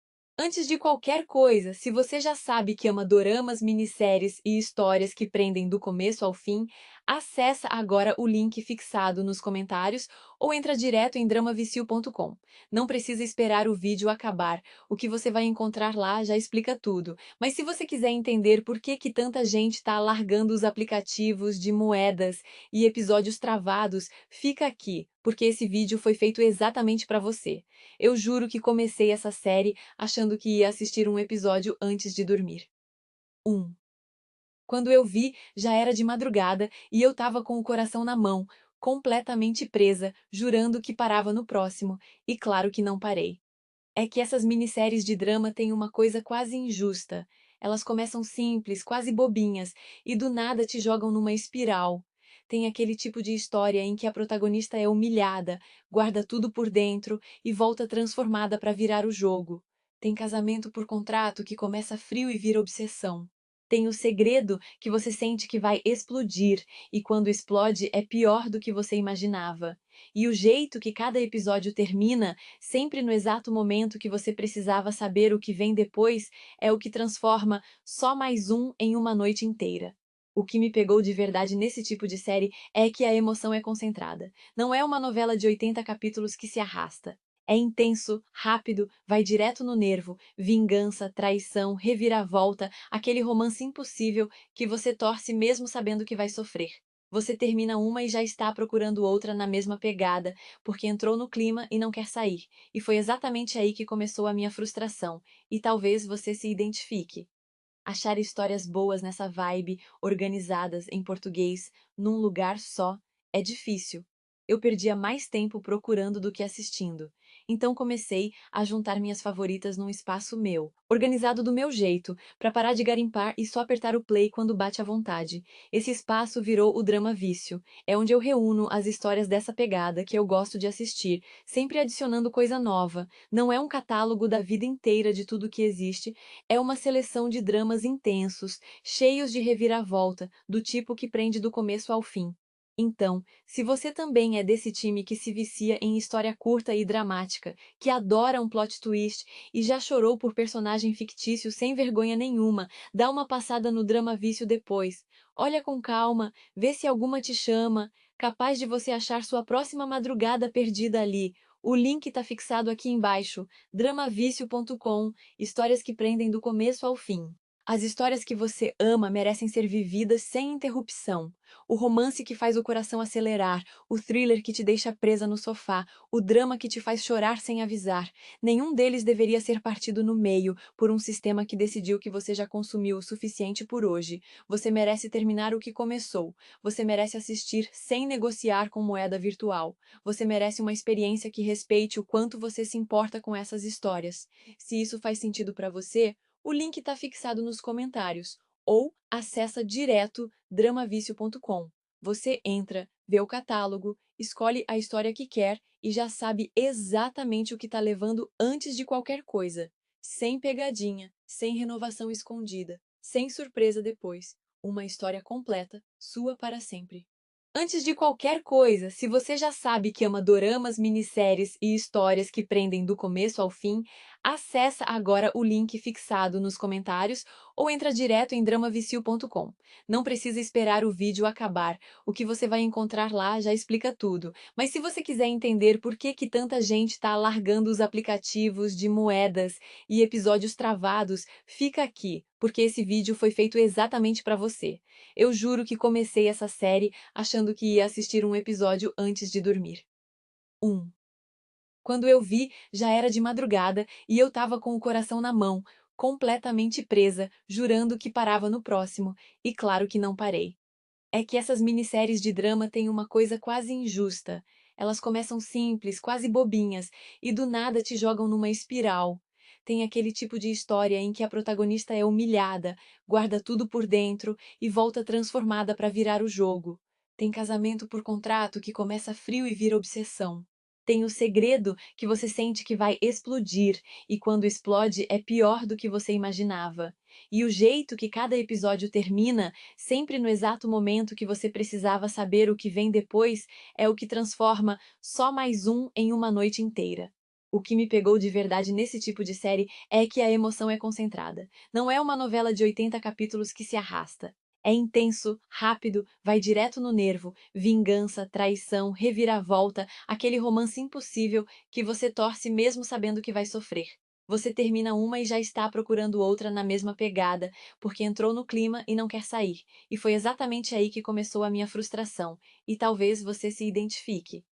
Antes de qualquer coisa, se você já sabe que ama doramas, minisséries e histórias que prendem do começo ao fim, acessa agora o link fixado nos comentários ou entra direto em dramavicio.com. Não precisa esperar o vídeo acabar, o que você vai encontrar lá já explica tudo. Mas se você quiser entender por que tanta gente está largando os aplicativos de moedas e episódios travados, fica aqui, porque esse vídeo foi feito exatamente para você. Eu juro que comecei essa série achando que ia assistir um episódio antes de dormir. 1. Quando eu vi, já era de madrugada e eu estava com o coração na mão, completamente presa, jurando que parava no próximo, e claro que não parei. É que essas minisséries de drama têm uma coisa quase injusta. Elas começam simples, quase bobinhas, e do nada te jogam numa espiral. Tem aquele tipo de história em que a protagonista é humilhada, guarda tudo por dentro e volta transformada para virar o jogo. Tem casamento por contrato que começa frio e vira obsessão. Tem o segredo que você sente que vai explodir, e quando explode é pior do que você imaginava. E o jeito que cada episódio termina, sempre no exato momento que você precisava saber o que vem depois, é o que transforma só mais um em uma noite inteira. O que me pegou de verdade nesse tipo de série é que a emoção é concentrada. Não é uma novela de 80 capítulos que se arrasta. É intenso, rápido, vai direto no nervo, vingança, traição, reviravolta, aquele romance impossível que você torce mesmo sabendo que vai sofrer. Você termina uma e já está procurando outra na mesma pegada, porque entrou no clima e não quer sair. E foi exatamente aí que começou a minha frustração. E talvez você se identifique. Achar histórias boas nessa vibe, organizadas em português, num lugar só, é difícil. Eu perdia mais tempo procurando do que assistindo. Então comecei a juntar minhas favoritas num espaço meu, organizado do meu jeito, para parar de garimpar e só apertar o play quando bate à vontade. Esse espaço virou o Drama Vício. É onde eu reúno as histórias dessa pegada que eu gosto de assistir, sempre adicionando coisa nova. Não é um catálogo da vida inteira de tudo que existe, é uma seleção de dramas intensos, cheios de reviravolta, do tipo que prende do começo ao fim. Então, se você também é desse time que se vicia em história curta e dramática, que adora um plot twist e já chorou por personagem fictício sem vergonha nenhuma, dá uma passada no Drama Vício depois. Olha com calma, vê se alguma te chama, capaz de você achar sua próxima madrugada perdida ali. O link está fixado aqui embaixo, dramavicio.com, histórias que prendem do começo ao fim. As histórias que você ama merecem ser vividas sem interrupção. O romance que faz o coração acelerar, o thriller que te deixa presa no sofá, o drama que te faz chorar sem avisar. Nenhum deles deveria ser partido no meio por um sistema que decidiu que você já consumiu o suficiente por hoje. Você merece terminar o que começou. Você merece assistir sem negociar com moeda virtual. Você merece uma experiência que respeite o quanto você se importa com essas histórias. Se isso faz sentido para você, O link está fixado nos comentários ou acessa direto dramavicio.com. Você entra, vê o catálogo, escolhe a história que quer e já sabe exatamente o que está levando antes de qualquer coisa. Sem pegadinha, sem renovação escondida, sem surpresa depois. Uma história completa, sua para sempre. Antes de qualquer coisa, se você já sabe que ama doramas, minisséries e histórias que prendem do começo ao fim, acessa agora o link fixado nos comentários ou entra direto em dramavicio.com. Não precisa esperar o vídeo acabar, o que você vai encontrar lá já explica tudo. Mas se você quiser entender por que tanta gente está largando os aplicativos de moedas e episódios travados, fica aqui, porque esse vídeo foi feito exatamente para você. Eu juro que comecei essa série achando que ia assistir um episódio antes de dormir. 1. Quando eu vi, já era de madrugada e eu tava com o coração na mão, completamente presa, jurando que parava no próximo, e claro que não parei. É que essas minisséries de drama têm uma coisa quase injusta. Elas começam simples, quase bobinhas, e do nada te jogam numa espiral. Tem aquele tipo de história em que a protagonista é humilhada, guarda tudo por dentro e volta transformada para virar o jogo. Tem casamento por contrato que começa frio e vira obsessão. Tem o segredo que você sente que vai explodir, e quando explode é pior do que você imaginava. E o jeito que cada episódio termina, sempre no exato momento que você precisava saber o que vem depois, é o que transforma só mais um em uma noite inteira. O que me pegou de verdade nesse tipo de série é que a emoção é concentrada. Não é uma novela de 80 capítulos que se arrasta. É intenso, rápido, vai direto no nervo, vingança, traição, reviravolta, aquele romance impossível que você torce mesmo sabendo que vai sofrer. Você termina uma e já está procurando outra na mesma pegada, porque entrou no clima e não quer sair. E foi exatamente aí que começou a minha frustração. E talvez você se identifique.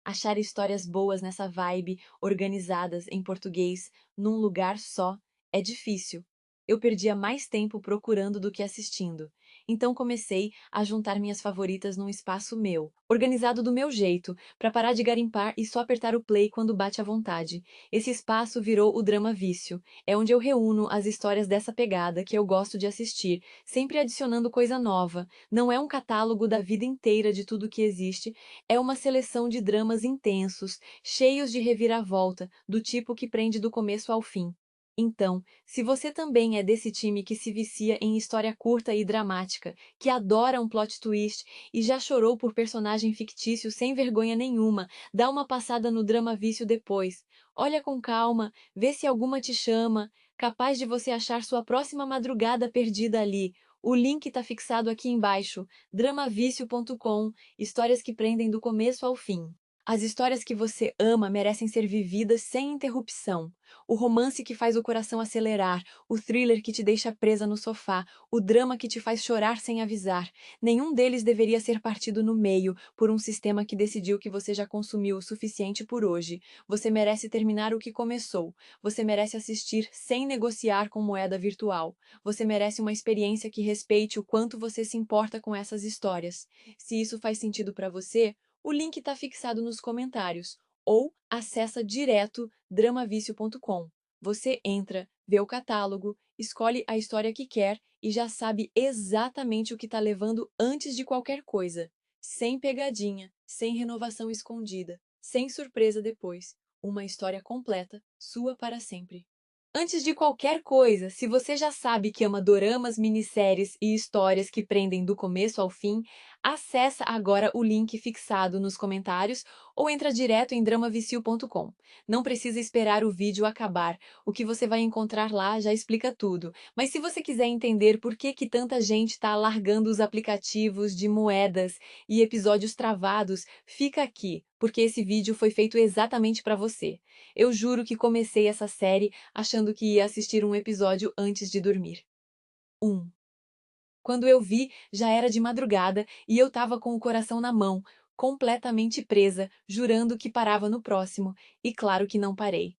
Achar histórias boas nessa vibe, organizadas em português, num lugar só, é difícil. Eu perdia mais tempo procurando do que assistindo. Então comecei a juntar minhas favoritas num espaço meu, organizado do meu jeito, para parar de garimpar e só apertar o play quando bate à vontade. Esse espaço virou o Drama Vício. É onde eu reúno as histórias dessa pegada que eu gosto de assistir, sempre adicionando coisa nova. Não é um catálogo da vida inteira de tudo que existe, é uma seleção de dramas intensos, cheios de reviravolta, do tipo que prende do começo ao fim. Então, se você também é desse time que se vicia em história curta e dramática, que adora um plot twist e já chorou por personagem fictício sem vergonha nenhuma, dá uma passada no Drama Vício depois. Olha com calma, vê se alguma te chama, capaz de você achar sua próxima madrugada perdida ali. O link está fixado aqui embaixo, dramavicio.com, histórias que prendem do começo ao fim. As histórias que você ama merecem ser vividas sem interrupção. O romance que faz o coração acelerar, o thriller que te deixa presa no sofá, o drama que te faz chorar sem avisar. Nenhum deles deveria ser partido no meio por um sistema que decidiu que você já consumiu o suficiente por hoje. Você merece terminar o que começou. Você merece assistir sem negociar com moeda virtual. Você merece uma experiência que respeite o quanto você se importa com essas histórias. Se isso faz sentido para você, o link está fixado nos comentários ou acessa direto dramavicio.com. Você entra, vê o catálogo, escolhe a história que quer e já sabe exatamente o que está levando antes de qualquer coisa. Sem pegadinha, sem renovação escondida, sem surpresa depois. Uma história completa, sua para sempre. Antes de qualquer coisa, se você já sabe que ama doramas, minisséries e histórias que prendem do começo ao fim, acessa agora o link fixado nos comentários ou entra direto em dramavicio.com. Não precisa esperar o vídeo acabar, o que você vai encontrar lá já explica tudo. Mas se você quiser entender por que tanta gente está largando os aplicativos de moedas e episódios travados, fica aqui, porque esse vídeo foi feito exatamente para você. Eu juro que comecei essa série achando que ia assistir um episódio antes de dormir. 1. Quando eu vi, já era de madrugada e eu tava com o coração na mão, completamente presa, jurando que parava no próximo, e claro que não parei.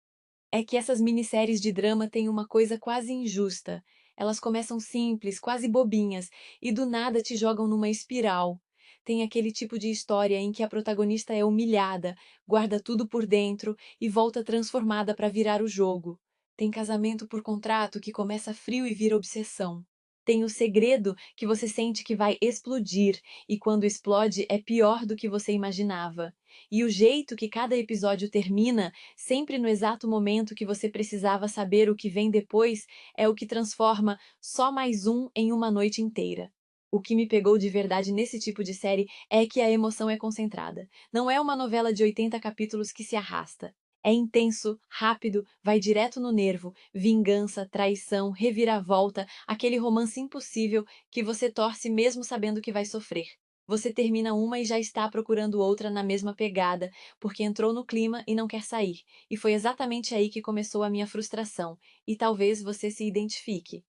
É que essas minisséries de drama têm uma coisa quase injusta. Elas começam simples, quase bobinhas, e do nada te jogam numa espiral. Tem aquele tipo de história em que a protagonista é humilhada, guarda tudo por dentro e volta transformada para virar o jogo. Tem casamento por contrato que começa frio e vira obsessão. Tem o segredo que você sente que vai explodir, e quando explode é pior do que você imaginava. E o jeito que cada episódio termina, sempre no exato momento que você precisava saber o que vem depois, é o que transforma só mais um em uma noite inteira. O que me pegou de verdade nesse tipo de série é que a emoção é concentrada. Não é uma novela de 80 capítulos que se arrasta. É intenso, rápido, vai direto no nervo, vingança, traição, reviravolta, aquele romance impossível que você torce mesmo sabendo que vai sofrer. Você termina uma e já está procurando outra na mesma pegada, porque entrou no clima e não quer sair. E foi exatamente aí que começou a minha frustração. E talvez você se identifique.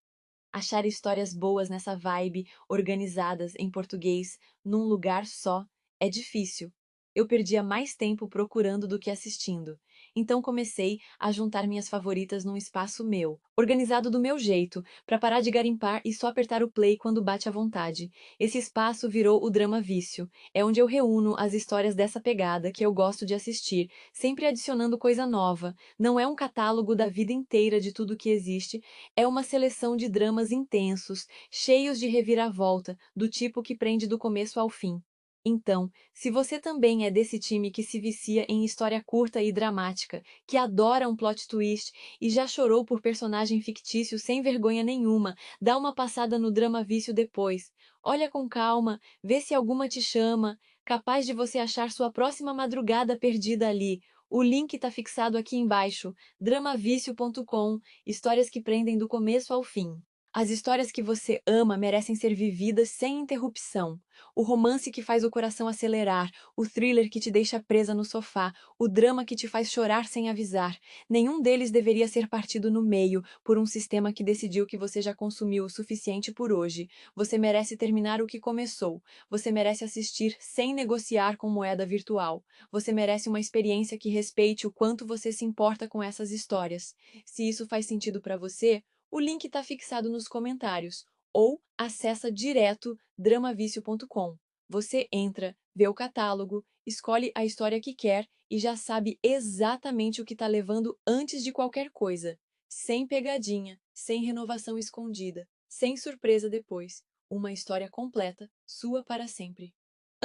Achar histórias boas nessa vibe, organizadas em português, num lugar só, é difícil. Eu perdia mais tempo procurando do que assistindo. Então comecei a juntar minhas favoritas num espaço meu, organizado do meu jeito, para parar de garimpar e só apertar o play quando bate à vontade. Esse espaço virou o Drama Vício. É onde eu reúno as histórias dessa pegada que eu gosto de assistir, sempre adicionando coisa nova. Não é um catálogo da vida inteira de tudo que existe, é uma seleção de dramas intensos, cheios de reviravolta, do tipo que prende do começo ao fim. Então, se você também é desse time que se vicia em história curta e dramática, que adora um plot twist e já chorou por personagem fictício sem vergonha nenhuma, dá uma passada no Drama Vício depois. Olha com calma, vê se alguma te chama, capaz de você achar sua próxima madrugada perdida ali. O link está fixado aqui embaixo, dramavício.com, histórias que prendem do começo ao fim. As histórias que você ama merecem ser vividas sem interrupção. O romance que faz o coração acelerar, o thriller que te deixa presa no sofá, o drama que te faz chorar sem avisar. Nenhum deles deveria ser partido no meio por um sistema que decidiu que você já consumiu o suficiente por hoje. Você merece terminar o que começou. Você merece assistir sem negociar com moeda virtual. Você merece uma experiência que respeite o quanto você se importa com essas histórias. Se isso faz sentido para você, o link está fixado nos comentários ou acessa direto dramavicio.com. Você entra, vê o catálogo, escolhe a história que quer e já sabe exatamente o que está levando antes de qualquer coisa. Sem pegadinha, sem renovação escondida, sem surpresa depois. Uma história completa, sua para sempre.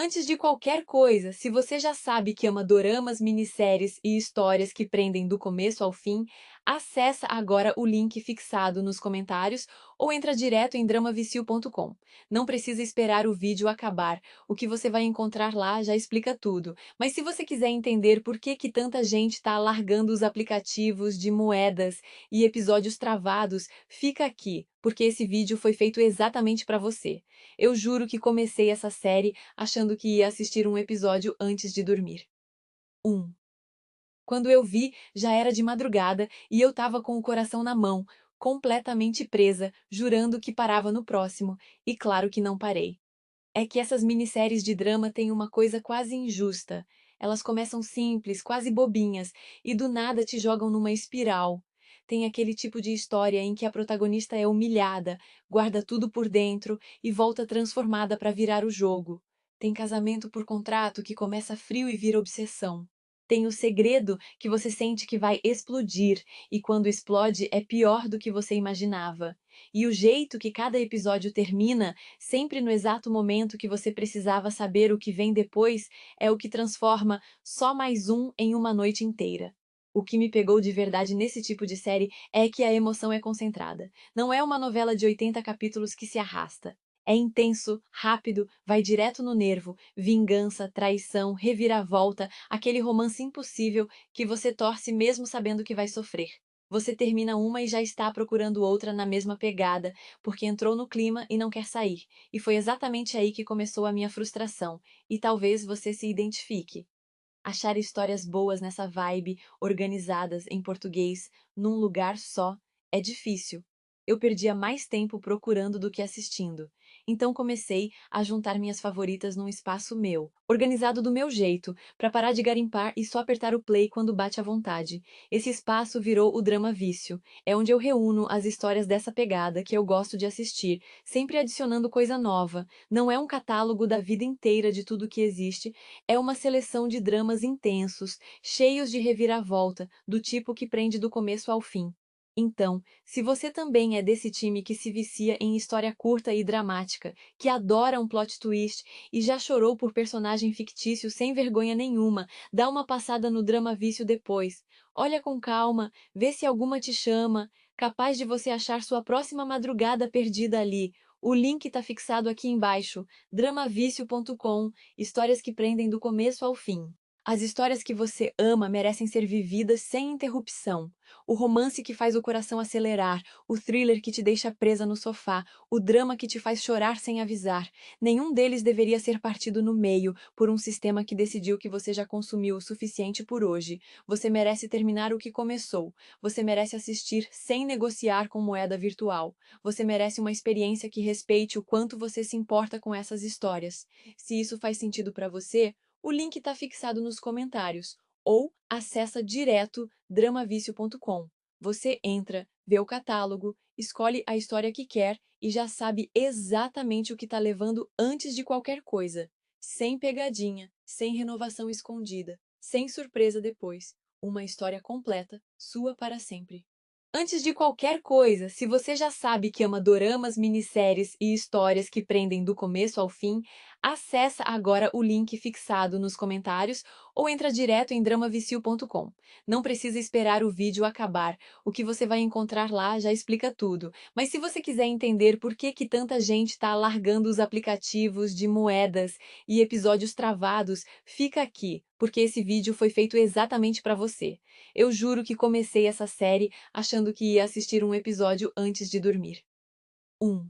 Antes de qualquer coisa, se você já sabe que ama doramas, minisséries e histórias que prendem do começo ao fim, acessa agora o link fixado nos comentários ou entra direto em dramavicio.com. Não precisa esperar o vídeo acabar, o que você vai encontrar lá já explica tudo. Mas se você quiser entender por que tanta gente está largando os aplicativos de moedas e episódios travados, fica aqui, porque esse vídeo foi feito exatamente para você. Eu juro que comecei essa série achando que ia assistir um episódio antes de dormir. 1. Quando eu vi, já era de madrugada e eu estava com o coração na mão, completamente presa, jurando que parava no próximo, e claro que não parei. É que essas minisséries de drama têm uma coisa quase injusta. Elas começam simples, quase bobinhas, e do nada te jogam numa espiral. Tem aquele tipo de história em que a protagonista é humilhada, guarda tudo por dentro e volta transformada para virar o jogo. Tem casamento por contrato que começa frio e vira obsessão. Tem o segredo que você sente que vai explodir, e quando explode é pior do que você imaginava. E o jeito que cada episódio termina, sempre no exato momento que você precisava saber o que vem depois, é o que transforma só mais um em uma noite inteira. O que me pegou de verdade nesse tipo de série é que a emoção é concentrada. Não é uma novela de 80 capítulos que se arrasta. É intenso, rápido, vai direto no nervo, vingança, traição, reviravolta, aquele romance impossível que você torce mesmo sabendo que vai sofrer. Você termina uma e já está procurando outra na mesma pegada, porque entrou no clima e não quer sair. E foi exatamente aí que começou a minha frustração. E talvez você se identifique. Achar histórias boas nessa vibe, organizadas em português, num lugar só, é difícil. Eu perdia mais tempo procurando do que assistindo. Então comecei a juntar minhas favoritas num espaço meu, organizado do meu jeito, para parar de garimpar e só apertar o play quando bate à vontade. Esse espaço virou o Drama Vício. É onde eu reúno as histórias dessa pegada que eu gosto de assistir, sempre adicionando coisa nova. Não é um catálogo da vida inteira de tudo que existe, é uma seleção de dramas intensos, cheios de reviravolta, do tipo que prende do começo ao fim. Então, se você também é desse time que se vicia em história curta e dramática, que adora um plot twist e já chorou por personagem fictício sem vergonha nenhuma, dá uma passada no Drama Vício depois. Olha com calma, vê se alguma te chama, capaz de você achar sua próxima madrugada perdida ali. O link está fixado aqui embaixo, dramavício.com, histórias que prendem do começo ao fim. As histórias que você ama merecem ser vividas sem interrupção. O romance que faz o coração acelerar, o thriller que te deixa presa no sofá, o drama que te faz chorar sem avisar. Nenhum deles deveria ser partido no meio por um sistema que decidiu que você já consumiu o suficiente por hoje. Você merece terminar o que começou. Você merece assistir sem negociar com moeda virtual. Você merece uma experiência que respeite o quanto você se importa com essas histórias. Se isso faz sentido para você, o link está fixado nos comentários ou acessa direto dramavício.com. Você entra, vê o catálogo, escolhe a história que quer e já sabe exatamente o que está levando antes de qualquer coisa. Sem pegadinha, sem renovação escondida, sem surpresa depois. Uma história completa, sua para sempre. Antes de qualquer coisa, se você já sabe que ama doramas, minisséries e histórias que prendem do começo ao fim, acessa agora o link fixado nos comentários ou entra direto em dramavicio.com. Não precisa esperar o vídeo acabar, o que você vai encontrar lá já explica tudo. Mas se você quiser entender por que tanta gente está largando os aplicativos de moedas e episódios travados, fica aqui, porque esse vídeo foi feito exatamente para você. Eu juro que comecei essa série achando que ia assistir um episódio antes de dormir. 1.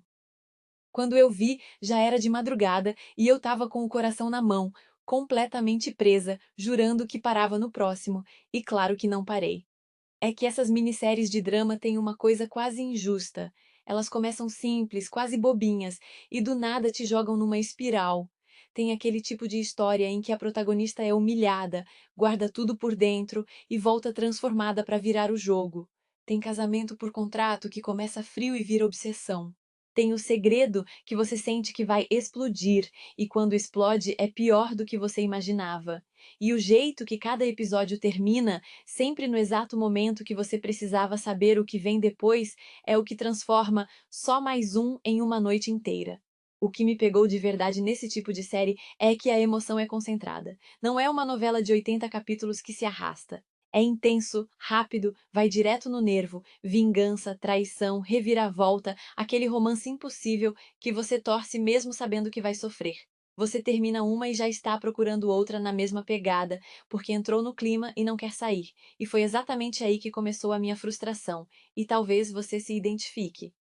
Quando eu vi, já era de madrugada e eu tava com o coração na mão, completamente presa, jurando que parava no próximo, e claro que não parei. É que essas minisséries de drama têm uma coisa quase injusta. Elas começam simples, quase bobinhas, e do nada te jogam numa espiral. Tem aquele tipo de história em que a protagonista é humilhada, guarda tudo por dentro e volta transformada para virar o jogo. Tem casamento por contrato que começa frio e vira obsessão. Tem o segredo que você sente que vai explodir, e quando explode é pior do que você imaginava. E o jeito que cada episódio termina, sempre no exato momento que você precisava saber o que vem depois, é o que transforma só mais um em uma noite inteira. O que me pegou de verdade nesse tipo de série é que a emoção é concentrada. Não é uma novela de 80 capítulos que se arrasta. É intenso, rápido, vai direto no nervo, vingança, traição, reviravolta, aquele romance impossível que você torce mesmo sabendo que vai sofrer. Você termina uma e já está procurando outra na mesma pegada, porque entrou no clima e não quer sair. E foi exatamente aí que começou a minha frustração. E talvez você se identifique.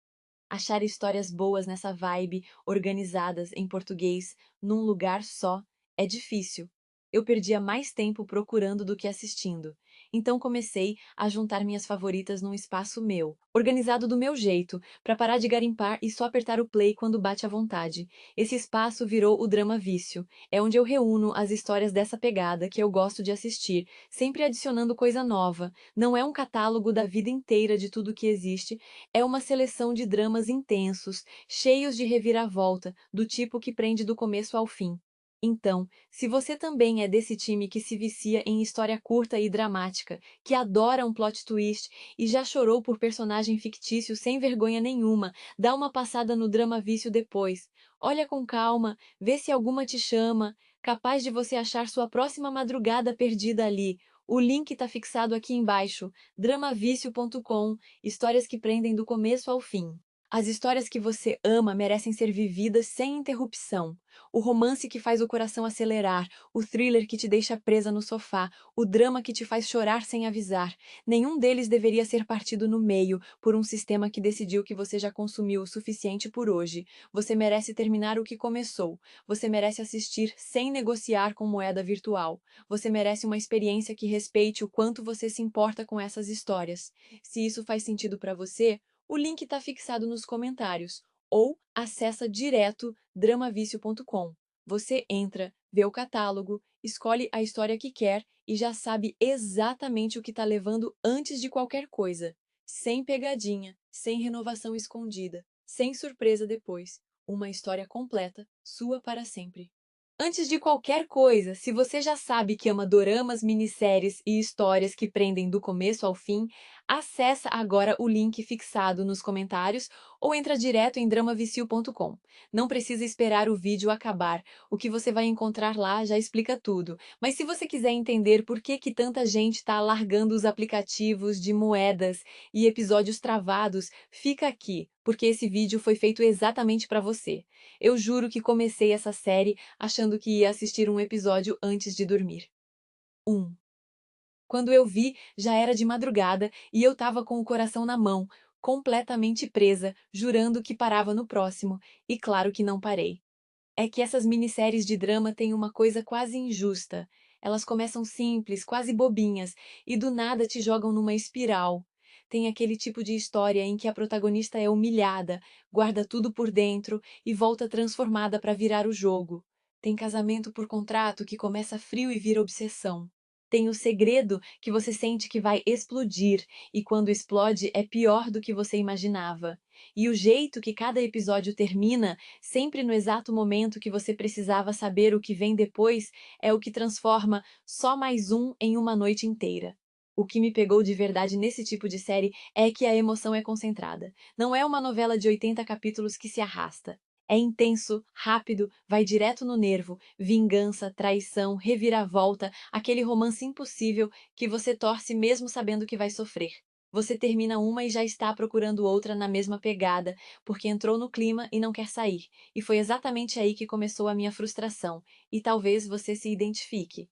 Achar histórias boas nessa vibe, organizadas em português, num lugar só, é difícil. Eu perdia mais tempo procurando do que assistindo. Então comecei a juntar minhas favoritas num espaço meu, organizado do meu jeito, para parar de garimpar e só apertar o play quando bate à vontade. Esse espaço virou o Drama Vício. É onde eu reúno as histórias dessa pegada que eu gosto de assistir, sempre adicionando coisa nova. Não é um catálogo da vida inteira de tudo que existe, é uma seleção de dramas intensos, cheios de reviravolta, do tipo que prende do começo ao fim. Então, se você também é desse time que se vicia em história curta e dramática, que adora um plot twist e já chorou por personagem fictício sem vergonha nenhuma, dá uma passada no Drama Vício depois. Olha com calma, vê se alguma te chama, capaz de você achar sua próxima madrugada perdida ali. O link está fixado aqui embaixo, dramavício.com, histórias que prendem do começo ao fim. As histórias que você ama merecem ser vividas sem interrupção. O romance que faz o coração acelerar, o thriller que te deixa presa no sofá, o drama que te faz chorar sem avisar. Nenhum deles deveria ser partido no meio por um sistema que decidiu que você já consumiu o suficiente por hoje. Você merece terminar o que começou. Você merece assistir sem negociar com moeda virtual. Você merece uma experiência que respeite o quanto você se importa com essas histórias. Se isso faz sentido para você, o link está fixado nos comentários ou acessa direto dramavício.com. Você entra, vê o catálogo, escolhe a história que quer e já sabe exatamente o que está levando antes de qualquer coisa. Sem pegadinha, sem renovação escondida, sem surpresa depois. Uma história completa, sua para sempre. Antes de qualquer coisa, se você já sabe que ama doramas, minisséries e histórias que prendem do começo ao fim, Acessa agora o link fixado nos comentários ou entra direto em dramavicio.com. Não precisa esperar o vídeo acabar, o que você vai encontrar lá já explica tudo. Mas se você quiser entender por que tanta gente está largando os aplicativos de moedas e episódios travados, fica aqui, porque esse vídeo foi feito exatamente para você. Eu juro que comecei essa série achando que ia assistir um episódio antes de dormir. 1. Quando eu vi, já era de madrugada e eu estava com o coração na mão, completamente presa, jurando que parava no próximo, e claro que não parei. É que essas minisséries de drama têm uma coisa quase injusta. Elas começam simples, quase bobinhas, e do nada te jogam numa espiral. Tem aquele tipo de história em que a protagonista é humilhada, guarda tudo por dentro e volta transformada para virar o jogo. Tem casamento por contrato que começa frio e vira obsessão. Tem o segredo que você sente que vai explodir, e quando explode é pior do que você imaginava. E o jeito que cada episódio termina, sempre no exato momento que você precisava saber o que vem depois, é o que transforma só mais um em uma noite inteira. O que me pegou de verdade nesse tipo de série é que a emoção é concentrada. Não é uma novela de 80 capítulos que se arrasta. É intenso, rápido, vai direto no nervo, vingança, traição, reviravolta, aquele romance impossível que você torce mesmo sabendo que vai sofrer. Você termina uma e já está procurando outra na mesma pegada, porque entrou no clima e não quer sair. E foi exatamente aí que começou a minha frustração. E talvez você se identifique.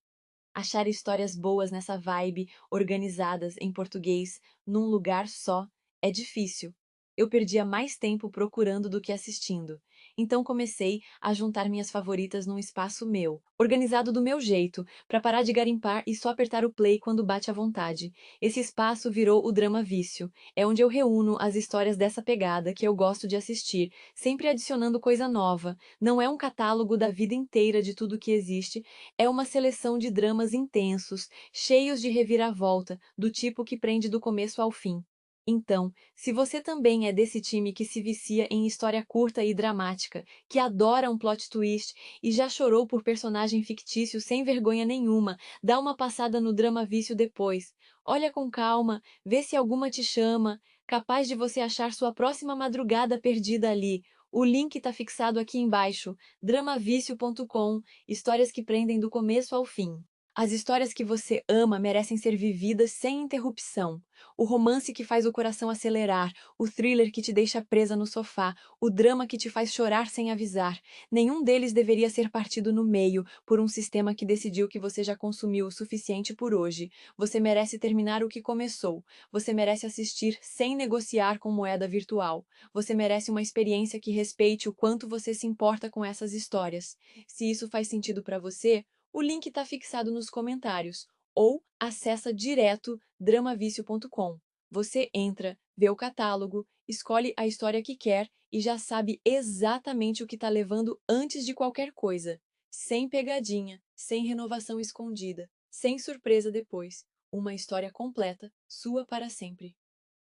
Achar histórias boas nessa vibe, organizadas em português, num lugar só, é difícil. Eu perdia mais tempo procurando do que assistindo. Então comecei a juntar minhas favoritas num espaço meu, organizado do meu jeito, para parar de garimpar e só apertar o play quando bate à vontade. Esse espaço virou o Drama Vício. É onde eu reúno as histórias dessa pegada que eu gosto de assistir, sempre adicionando coisa nova. Não é um catálogo da vida inteira de tudo que existe, é uma seleção de dramas intensos, cheios de reviravolta, do tipo que prende do começo ao fim. Então, se você também é desse time que se vicia em história curta e dramática, que adora um plot twist e já chorou por personagem fictício sem vergonha nenhuma, dá uma passada no Drama Vício depois. Olha com calma, vê se alguma te chama, capaz de você achar sua próxima madrugada perdida ali. O link está fixado aqui embaixo, dramavicio.com, histórias que prendem do começo ao fim. As histórias que você ama merecem ser vividas sem interrupção. O romance que faz o coração acelerar, o thriller que te deixa presa no sofá, o drama que te faz chorar sem avisar. Nenhum deles deveria ser partido no meio por um sistema que decidiu que você já consumiu o suficiente por hoje. Você merece terminar o que começou. Você merece assistir sem negociar com moeda virtual. Você merece uma experiência que respeite o quanto você se importa com essas histórias. Se isso faz sentido para você, o link está fixado nos comentários ou acessa direto dramavicio.com. Você entra, vê o catálogo, escolhe a história que quer e já sabe exatamente o que está levando antes de qualquer coisa. Sem pegadinha, sem renovação escondida, sem surpresa depois. Uma história completa, sua para sempre.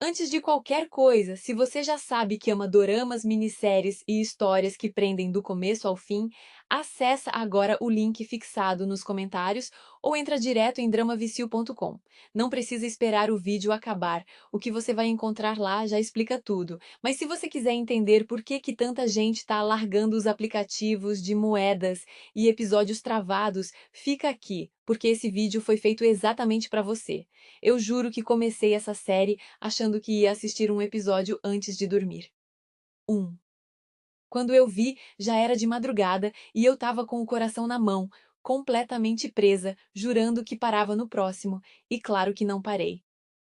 Antes de qualquer coisa, se você já sabe que ama doramas, minisséries e histórias que prendem do começo ao fim, acessa agora o link fixado nos comentários ou entra direto em dramavicio.com. Não precisa esperar o vídeo acabar, o que você vai encontrar lá já explica tudo. Mas se você quiser entender por que tanta gente está largando os aplicativos de moedas e episódios travados, fica aqui, porque esse vídeo foi feito exatamente para você. Eu juro que comecei essa série achando que ia assistir um episódio antes de dormir. 1. Quando eu vi, já era de madrugada e eu estava com o coração na mão, completamente presa, jurando que parava no próximo, e claro que não parei.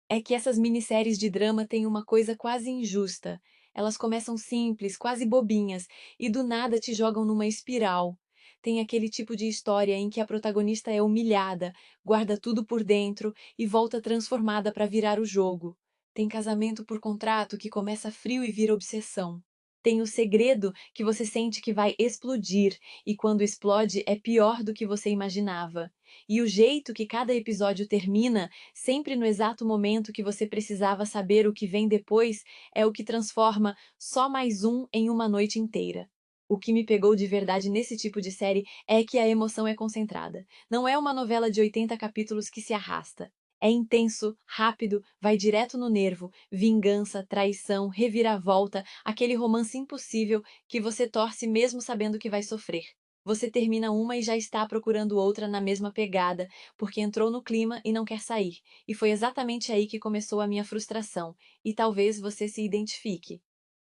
É que essas minisséries de drama têm uma coisa quase injusta. Elas começam simples, quase bobinhas, e do nada te jogam numa espiral. Tem aquele tipo de história em que a protagonista é humilhada, guarda tudo por dentro e volta transformada para virar o jogo. Tem casamento por contrato que começa frio e vira obsessão. Tem o segredo que você sente que vai explodir, e quando explode é pior do que você imaginava. E o jeito que cada episódio termina, sempre no exato momento que você precisava saber o que vem depois, é o que transforma só mais um em uma noite inteira. O que me pegou de verdade nesse tipo de série é que a emoção é concentrada. Não é uma novela de 80 capítulos que se arrasta. É intenso, rápido, vai direto no nervo, vingança, traição, reviravolta, aquele romance impossível que você torce mesmo sabendo que vai sofrer. Você termina uma e já está procurando outra na mesma pegada, porque entrou no clima e não quer sair. E foi exatamente aí que começou a minha frustração. E talvez você se identifique.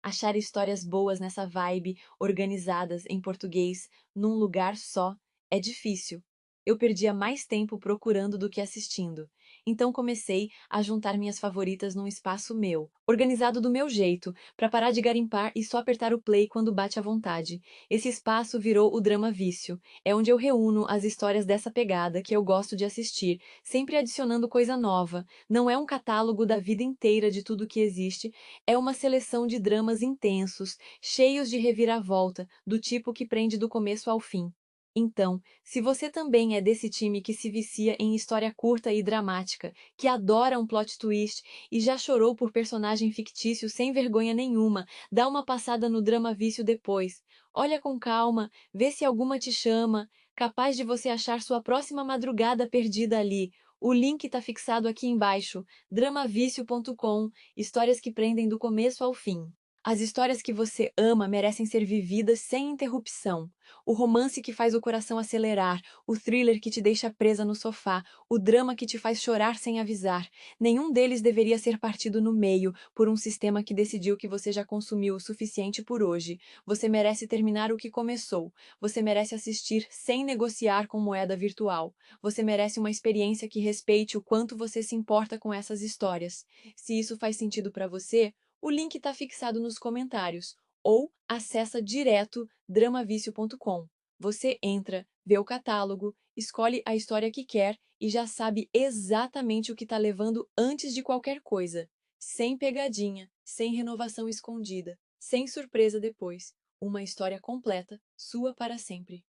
Achar histórias boas nessa vibe, organizadas em português, num lugar só, é difícil. Eu perdia mais tempo procurando do que assistindo. Então comecei a juntar minhas favoritas num espaço meu, organizado do meu jeito, para parar de garimpar e só apertar o play quando bate à vontade. Esse espaço virou o Drama Vício. É onde eu reúno as histórias dessa pegada que eu gosto de assistir, sempre adicionando coisa nova. Não é um catálogo da vida inteira de tudo que existe, é uma seleção de dramas intensos, cheios de reviravolta, do tipo que prende do começo ao fim. Então, se você também é desse time que se vicia em história curta e dramática, que adora um plot twist e já chorou por personagem fictício sem vergonha nenhuma, dá uma passada no Drama Vício depois. Olha com calma, vê se alguma te chama, capaz de você achar sua próxima madrugada perdida ali. O link está fixado aqui embaixo, dramavício.com, histórias que prendem do começo ao fim. As histórias que você ama merecem ser vividas sem interrupção. O romance que faz o coração acelerar, o thriller que te deixa presa no sofá, o drama que te faz chorar sem avisar. Nenhum deles deveria ser partido no meio por um sistema que decidiu que você já consumiu o suficiente por hoje. Você merece terminar o que começou. Você merece assistir sem negociar com moeda virtual. Você merece uma experiência que respeite o quanto você se importa com essas histórias. Se isso faz sentido para você, o link está fixado nos comentários ou acessa direto dramavicio.com. Você entra, vê o catálogo, escolhe a história que quer e já sabe exatamente o que está levando antes de qualquer coisa. Sem pegadinha, sem renovação escondida, sem surpresa depois. Uma história completa, sua para sempre.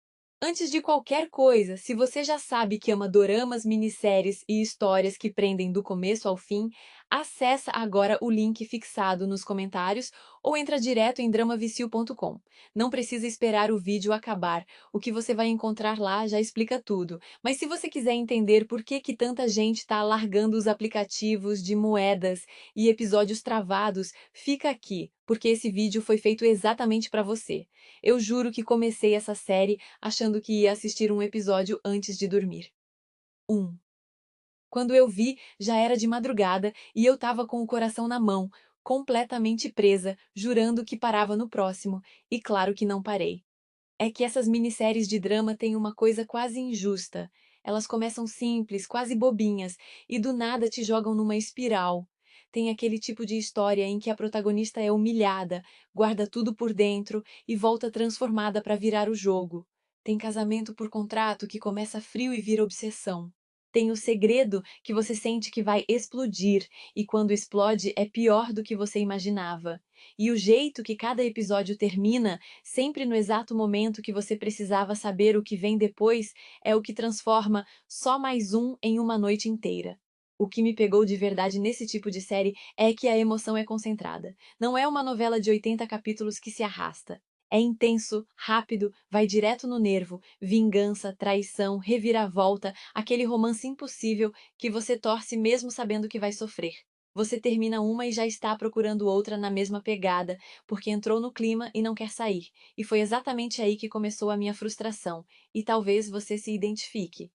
Antes de qualquer coisa, se você já sabe que ama doramas, minisséries e histórias que prendem do começo ao fim, acessa agora o link fixado nos comentários ou entra direto em dramavicio.com. Não precisa esperar o vídeo acabar, o que você vai encontrar lá já explica tudo. Mas se você quiser entender por que tanta gente está largando os aplicativos de moedas e episódios travados, fica aqui, porque esse vídeo foi feito exatamente para você. Eu juro que comecei essa série achando que ia assistir um episódio antes de dormir. 1. Quando eu vi, já era de madrugada e eu tava com o coração na mão, completamente presa, jurando que parava no próximo, e claro que não parei. É que essas minisséries de drama têm uma coisa quase injusta. Elas começam simples, quase bobinhas, e do nada te jogam numa espiral. Tem aquele tipo de história em que a protagonista é humilhada, guarda tudo por dentro e volta transformada para virar o jogo. Tem casamento por contrato que começa frio e vira obsessão. Tem o segredo que você sente que vai explodir, e quando explode é pior do que você imaginava. E o jeito que cada episódio termina, sempre no exato momento que você precisava saber o que vem depois, é o que transforma só mais um em uma noite inteira. O que me pegou de verdade nesse tipo de série é que a emoção é concentrada. Não é uma novela de 80 capítulos que se arrasta. É intenso, rápido, vai direto no nervo, vingança, traição, reviravolta, aquele romance impossível que você torce mesmo sabendo que vai sofrer. Você termina uma e já está procurando outra na mesma pegada, porque entrou no clima e não quer sair. E foi exatamente aí que começou a minha frustração. E talvez você se identifique.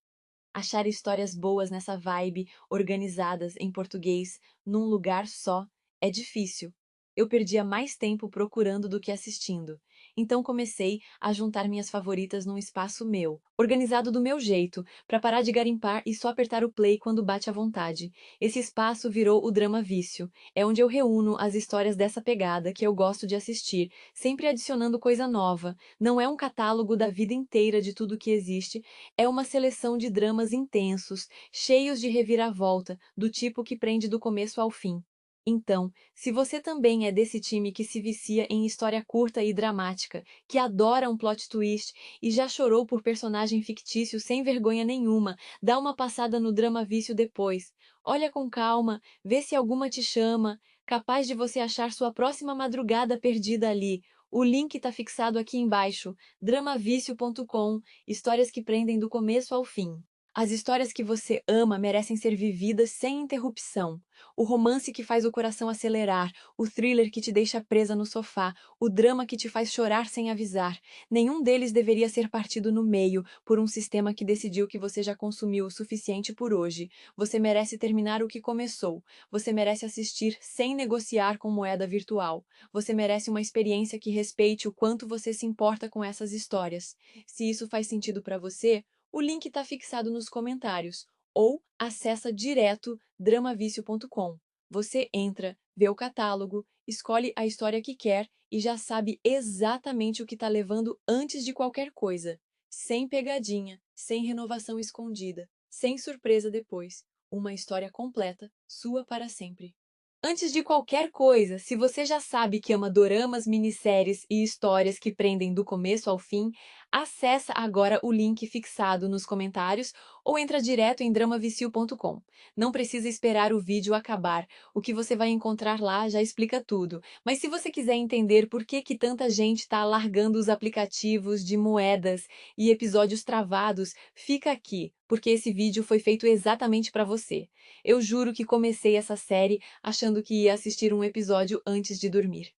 Achar histórias boas nessa vibe, organizadas em português, num lugar só, é difícil. Eu perdia mais tempo procurando do que assistindo. Então comecei a juntar minhas favoritas num espaço meu, organizado do meu jeito, para parar de garimpar e só apertar o play quando bate à vontade. Esse espaço virou o Drama Vício. É onde eu reúno as histórias dessa pegada que eu gosto de assistir, sempre adicionando coisa nova. Não é um catálogo da vida inteira de tudo que existe, é uma seleção de dramas intensos, cheios de reviravolta, do tipo que prende do começo ao fim. Então, se você também é desse time que se vicia em história curta e dramática, que adora um plot twist e já chorou por personagem fictício sem vergonha nenhuma, dá uma passada no Drama Vício depois. Olha com calma, vê se alguma te chama, capaz de você achar sua próxima madrugada perdida ali. O link está fixado aqui embaixo, dramavicio.com, histórias que prendem do começo ao fim. As histórias que você ama merecem ser vividas sem interrupção. O romance que faz o coração acelerar, o thriller que te deixa presa no sofá, o drama que te faz chorar sem avisar. Nenhum deles deveria ser partido no meio por um sistema que decidiu que você já consumiu o suficiente por hoje. Você merece terminar o que começou. Você merece assistir sem negociar com moeda virtual. Você merece uma experiência que respeite o quanto você se importa com essas histórias. Se isso faz sentido para você, o link está fixado nos comentários ou acessa direto dramavicio.com. Você entra, vê o catálogo, escolhe a história que quer e já sabe exatamente o que está levando antes de qualquer coisa. Sem pegadinha, sem renovação escondida, sem surpresa depois. Uma história completa, sua para sempre. Antes de qualquer coisa, se você já sabe que ama doramas, minisséries e histórias que prendem do começo ao fim, acessa agora o link fixado nos comentários ou entra direto em dramavicio.com. Não precisa esperar o vídeo acabar, o que você vai encontrar lá já explica tudo. Mas se você quiser entender por que tanta gente está largando os aplicativos de moedas e episódios travados, fica aqui, porque esse vídeo foi feito exatamente para você. Eu juro que comecei essa série achando que ia assistir um episódio antes de dormir.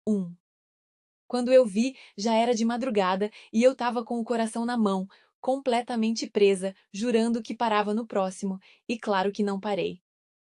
1. Quando eu vi, já era de madrugada e eu tava com o coração na mão, completamente presa, jurando que parava no próximo, e claro que não parei.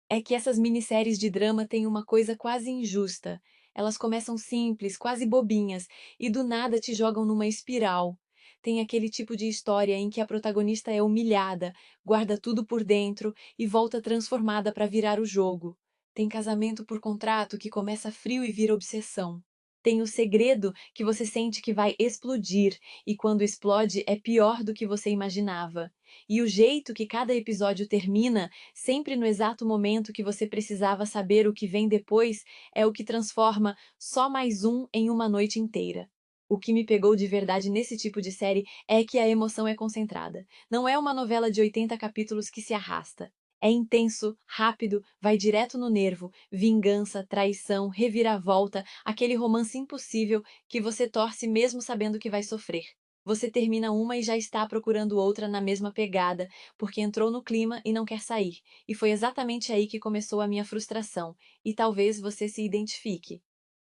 É que essas minisséries de drama têm uma coisa quase injusta. Elas começam simples, quase bobinhas, e do nada te jogam numa espiral. Tem aquele tipo de história em que a protagonista é humilhada, guarda tudo por dentro e volta transformada para virar o jogo. Tem casamento por contrato que começa frio e vira obsessão. Tem o segredo que você sente que vai explodir, e quando explode é pior do que você imaginava. E o jeito que cada episódio termina, sempre no exato momento que você precisava saber o que vem depois, é o que transforma só mais um em uma noite inteira. O que me pegou de verdade nesse tipo de série é que a emoção é concentrada. Não é uma novela de 80 capítulos que se arrasta. É intenso, rápido, vai direto no nervo, vingança, traição, reviravolta, aquele romance impossível que você torce mesmo sabendo que vai sofrer. Você termina uma e já está procurando outra na mesma pegada, porque entrou no clima e não quer sair. E foi exatamente aí que começou a minha frustração. E talvez você se identifique.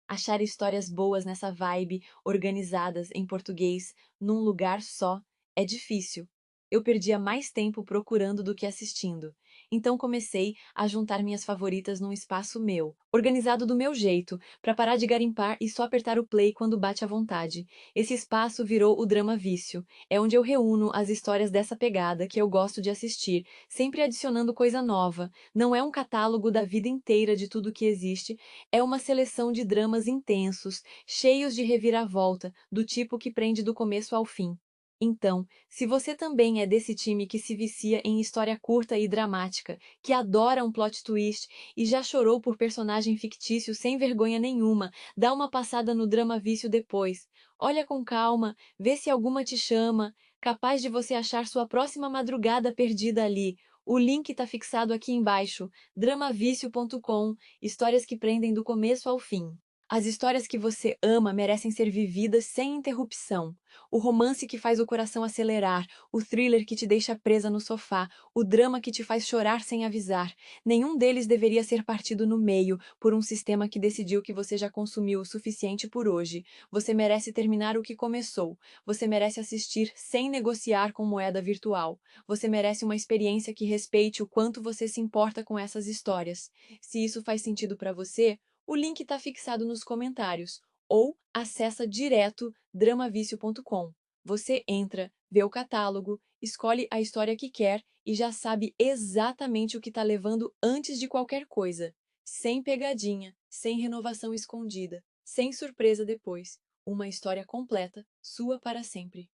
Achar histórias boas nessa vibe, organizadas em português, num lugar só, é difícil. Eu perdia mais tempo procurando do que assistindo. Então comecei a juntar minhas favoritas num espaço meu, organizado do meu jeito, para parar de garimpar e só apertar o play quando bate à vontade. Esse espaço virou o Drama Vício. É onde eu reúno as histórias dessa pegada que eu gosto de assistir, sempre adicionando coisa nova. Não é um catálogo da vida inteira de tudo que existe, é uma seleção de dramas intensos, cheios de reviravolta, do tipo que prende do começo ao fim. Então, se você também é desse time que se vicia em história curta e dramática, que adora um plot twist e já chorou por personagem fictício sem vergonha nenhuma, dá uma passada no Drama Vício depois. Olha com calma, vê se alguma te chama, capaz de você achar sua próxima madrugada perdida ali. O link está fixado aqui embaixo, dramavicio.com, histórias que prendem do começo ao fim. As histórias que você ama merecem ser vividas sem interrupção. O romance que faz o coração acelerar, o thriller que te deixa presa no sofá, o drama que te faz chorar sem avisar. Nenhum deles deveria ser partido no meio por um sistema que decidiu que você já consumiu o suficiente por hoje. Você merece terminar o que começou. Você merece assistir sem negociar com moeda virtual. Você merece uma experiência que respeite o quanto você se importa com essas histórias. Se isso faz sentido para você, o link está fixado nos comentários ou acessa direto dramavicio.com. Você entra, vê o catálogo, escolhe a história que quer e já sabe exatamente o que está levando antes de qualquer coisa. Sem pegadinha, sem renovação escondida, sem surpresa depois. Uma história completa, sua para sempre.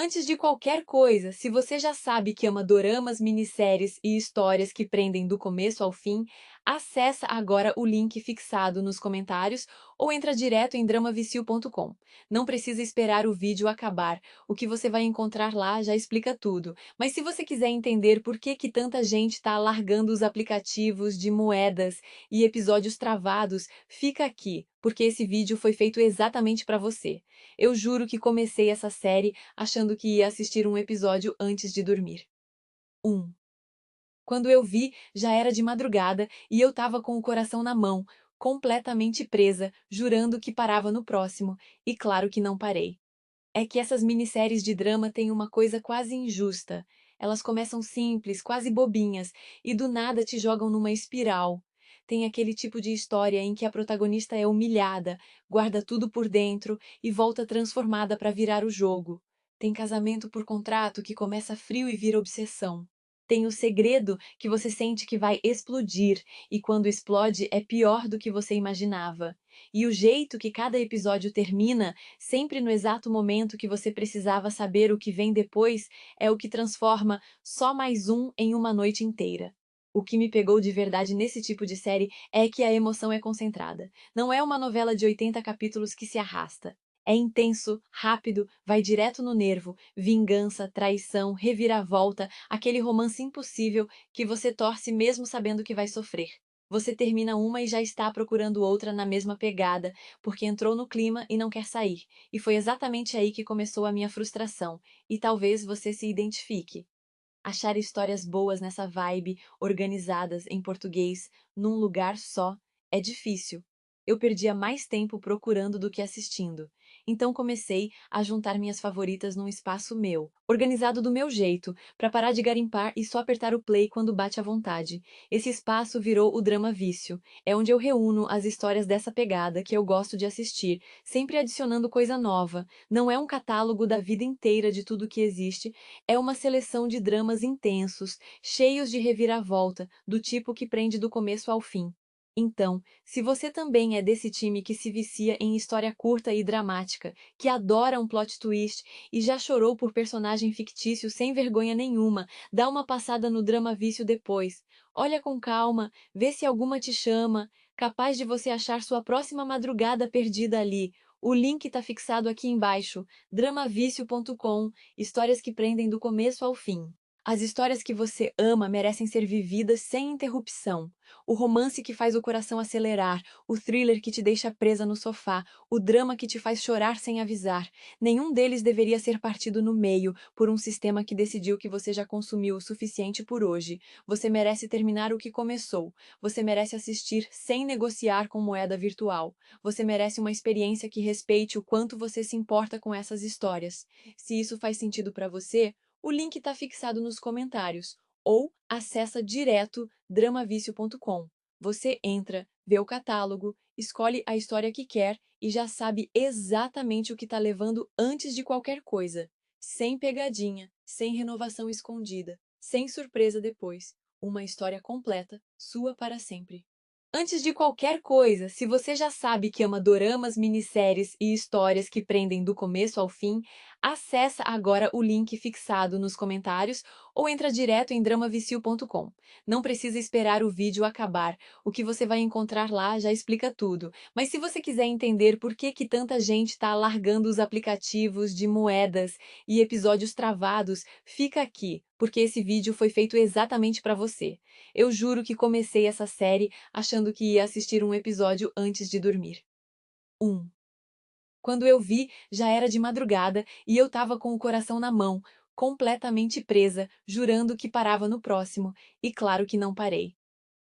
Antes de qualquer coisa, se você já sabe que ama doramas, minisséries e histórias que prendem do começo ao fim, acessa agora o link fixado nos comentários ou entra direto em dramavicio.com. Não precisa esperar o vídeo acabar, o que você vai encontrar lá já explica tudo. Mas se você quiser entender por que tanta gente está largando os aplicativos de moedas e episódios travados, fica aqui, porque esse vídeo foi feito exatamente para você. Eu juro que comecei essa série achando que ia assistir um episódio antes de dormir. 1. Quando eu vi, já era de madrugada e eu tava com o coração na mão, completamente presa, jurando que parava no próximo, e claro que não parei. É que essas minisséries de drama têm uma coisa quase injusta. Elas começam simples, quase bobinhas, e do nada te jogam numa espiral. Tem aquele tipo de história em que a protagonista é humilhada, guarda tudo por dentro e volta transformada para virar o jogo. Tem casamento por contrato que começa frio e vira obsessão. Tem o segredo que você sente que vai explodir, e quando explode é pior do que você imaginava. E o jeito que cada episódio termina, sempre no exato momento que você precisava saber o que vem depois, é o que transforma só mais um em uma noite inteira. O que me pegou de verdade nesse tipo de série é que a emoção é concentrada. Não é uma novela de 80 capítulos que se arrasta. É intenso, rápido, vai direto no nervo, vingança, traição, reviravolta, aquele romance impossível que você torce mesmo sabendo que vai sofrer. Você termina uma e já está procurando outra na mesma pegada, porque entrou no clima e não quer sair. E foi exatamente aí que começou a minha frustração. E talvez você se identifique. Achar histórias boas nessa vibe, organizadas em português, num lugar só, é difícil. Eu perdia mais tempo procurando do que assistindo. Então comecei a juntar minhas favoritas num espaço meu, organizado do meu jeito, para parar de garimpar e só apertar o play quando bate à vontade. Esse espaço virou o Drama Vício. É onde eu reúno as histórias dessa pegada que eu gosto de assistir, sempre adicionando coisa nova. Não é um catálogo da vida inteira de tudo que existe, é uma seleção de dramas intensos, cheios de reviravolta, do tipo que prende do começo ao fim. Então, se você também é desse time que se vicia em história curta e dramática, que adora um plot twist e já chorou por personagem fictício sem vergonha nenhuma, dá uma passada no Drama Vício depois. Olha com calma, vê se alguma te chama, capaz de você achar sua próxima madrugada perdida ali. O link está fixado aqui embaixo, dramavício.com. Histórias que prendem do começo ao fim. As histórias que você ama merecem ser vividas sem interrupção. O romance que faz o coração acelerar, o thriller que te deixa presa no sofá, o drama que te faz chorar sem avisar. Nenhum deles deveria ser partido no meio por um sistema que decidiu que você já consumiu o suficiente por hoje. Você merece terminar o que começou. Você merece assistir sem negociar com moeda virtual. Você merece uma experiência que respeite o quanto você se importa com essas histórias. Se isso faz sentido para você, o link está fixado nos comentários ou acessa direto dramavício.com. Você entra, vê o catálogo, escolhe a história que quer e já sabe exatamente o que está levando antes de qualquer coisa. Sem pegadinha, sem renovação escondida, sem surpresa depois. Uma história completa, sua para sempre. Antes de qualquer coisa, se você já sabe que ama doramas, minisséries e histórias que prendem do começo ao fim, acessa agora o link fixado nos comentários ou entra direto em dramavicio.com. Não precisa esperar o vídeo acabar, o que você vai encontrar lá já explica tudo. Mas se você quiser entender por que tanta gente está largando os aplicativos de moedas e episódios travados, fica aqui, porque esse vídeo foi feito exatamente para você. Eu juro que comecei essa série achando que ia assistir um episódio antes de dormir. 1. Quando eu vi, já era de madrugada e eu tava com o coração na mão, completamente presa, jurando que parava no próximo, e claro que não parei.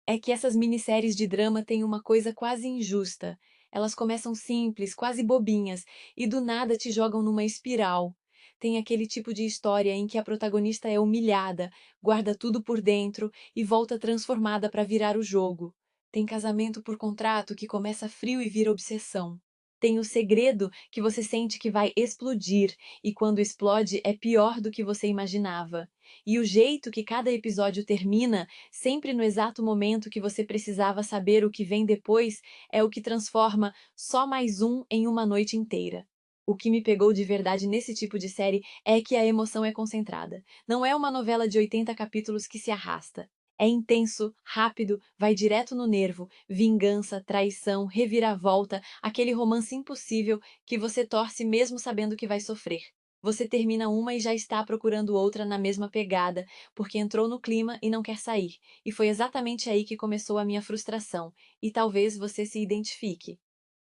É que essas minisséries de drama têm uma coisa quase injusta. Elas começam simples, quase bobinhas, e do nada te jogam numa espiral. Tem aquele tipo de história em que a protagonista é humilhada, guarda tudo por dentro e volta transformada para virar o jogo. Tem casamento por contrato que começa frio e vira obsessão. Tem o segredo que você sente que vai explodir, e quando explode é pior do que você imaginava. E o jeito que cada episódio termina, sempre no exato momento que você precisava saber o que vem depois, é o que transforma só mais um em uma noite inteira. O que me pegou de verdade nesse tipo de série é que a emoção é concentrada. Não é uma novela de 80 capítulos que se arrasta. É intenso, rápido, vai direto no nervo, vingança, traição, reviravolta, aquele romance impossível que você torce mesmo sabendo que vai sofrer. Você termina uma e já está procurando outra na mesma pegada, porque entrou no clima e não quer sair. E foi exatamente aí que começou a minha frustração. E talvez você se identifique.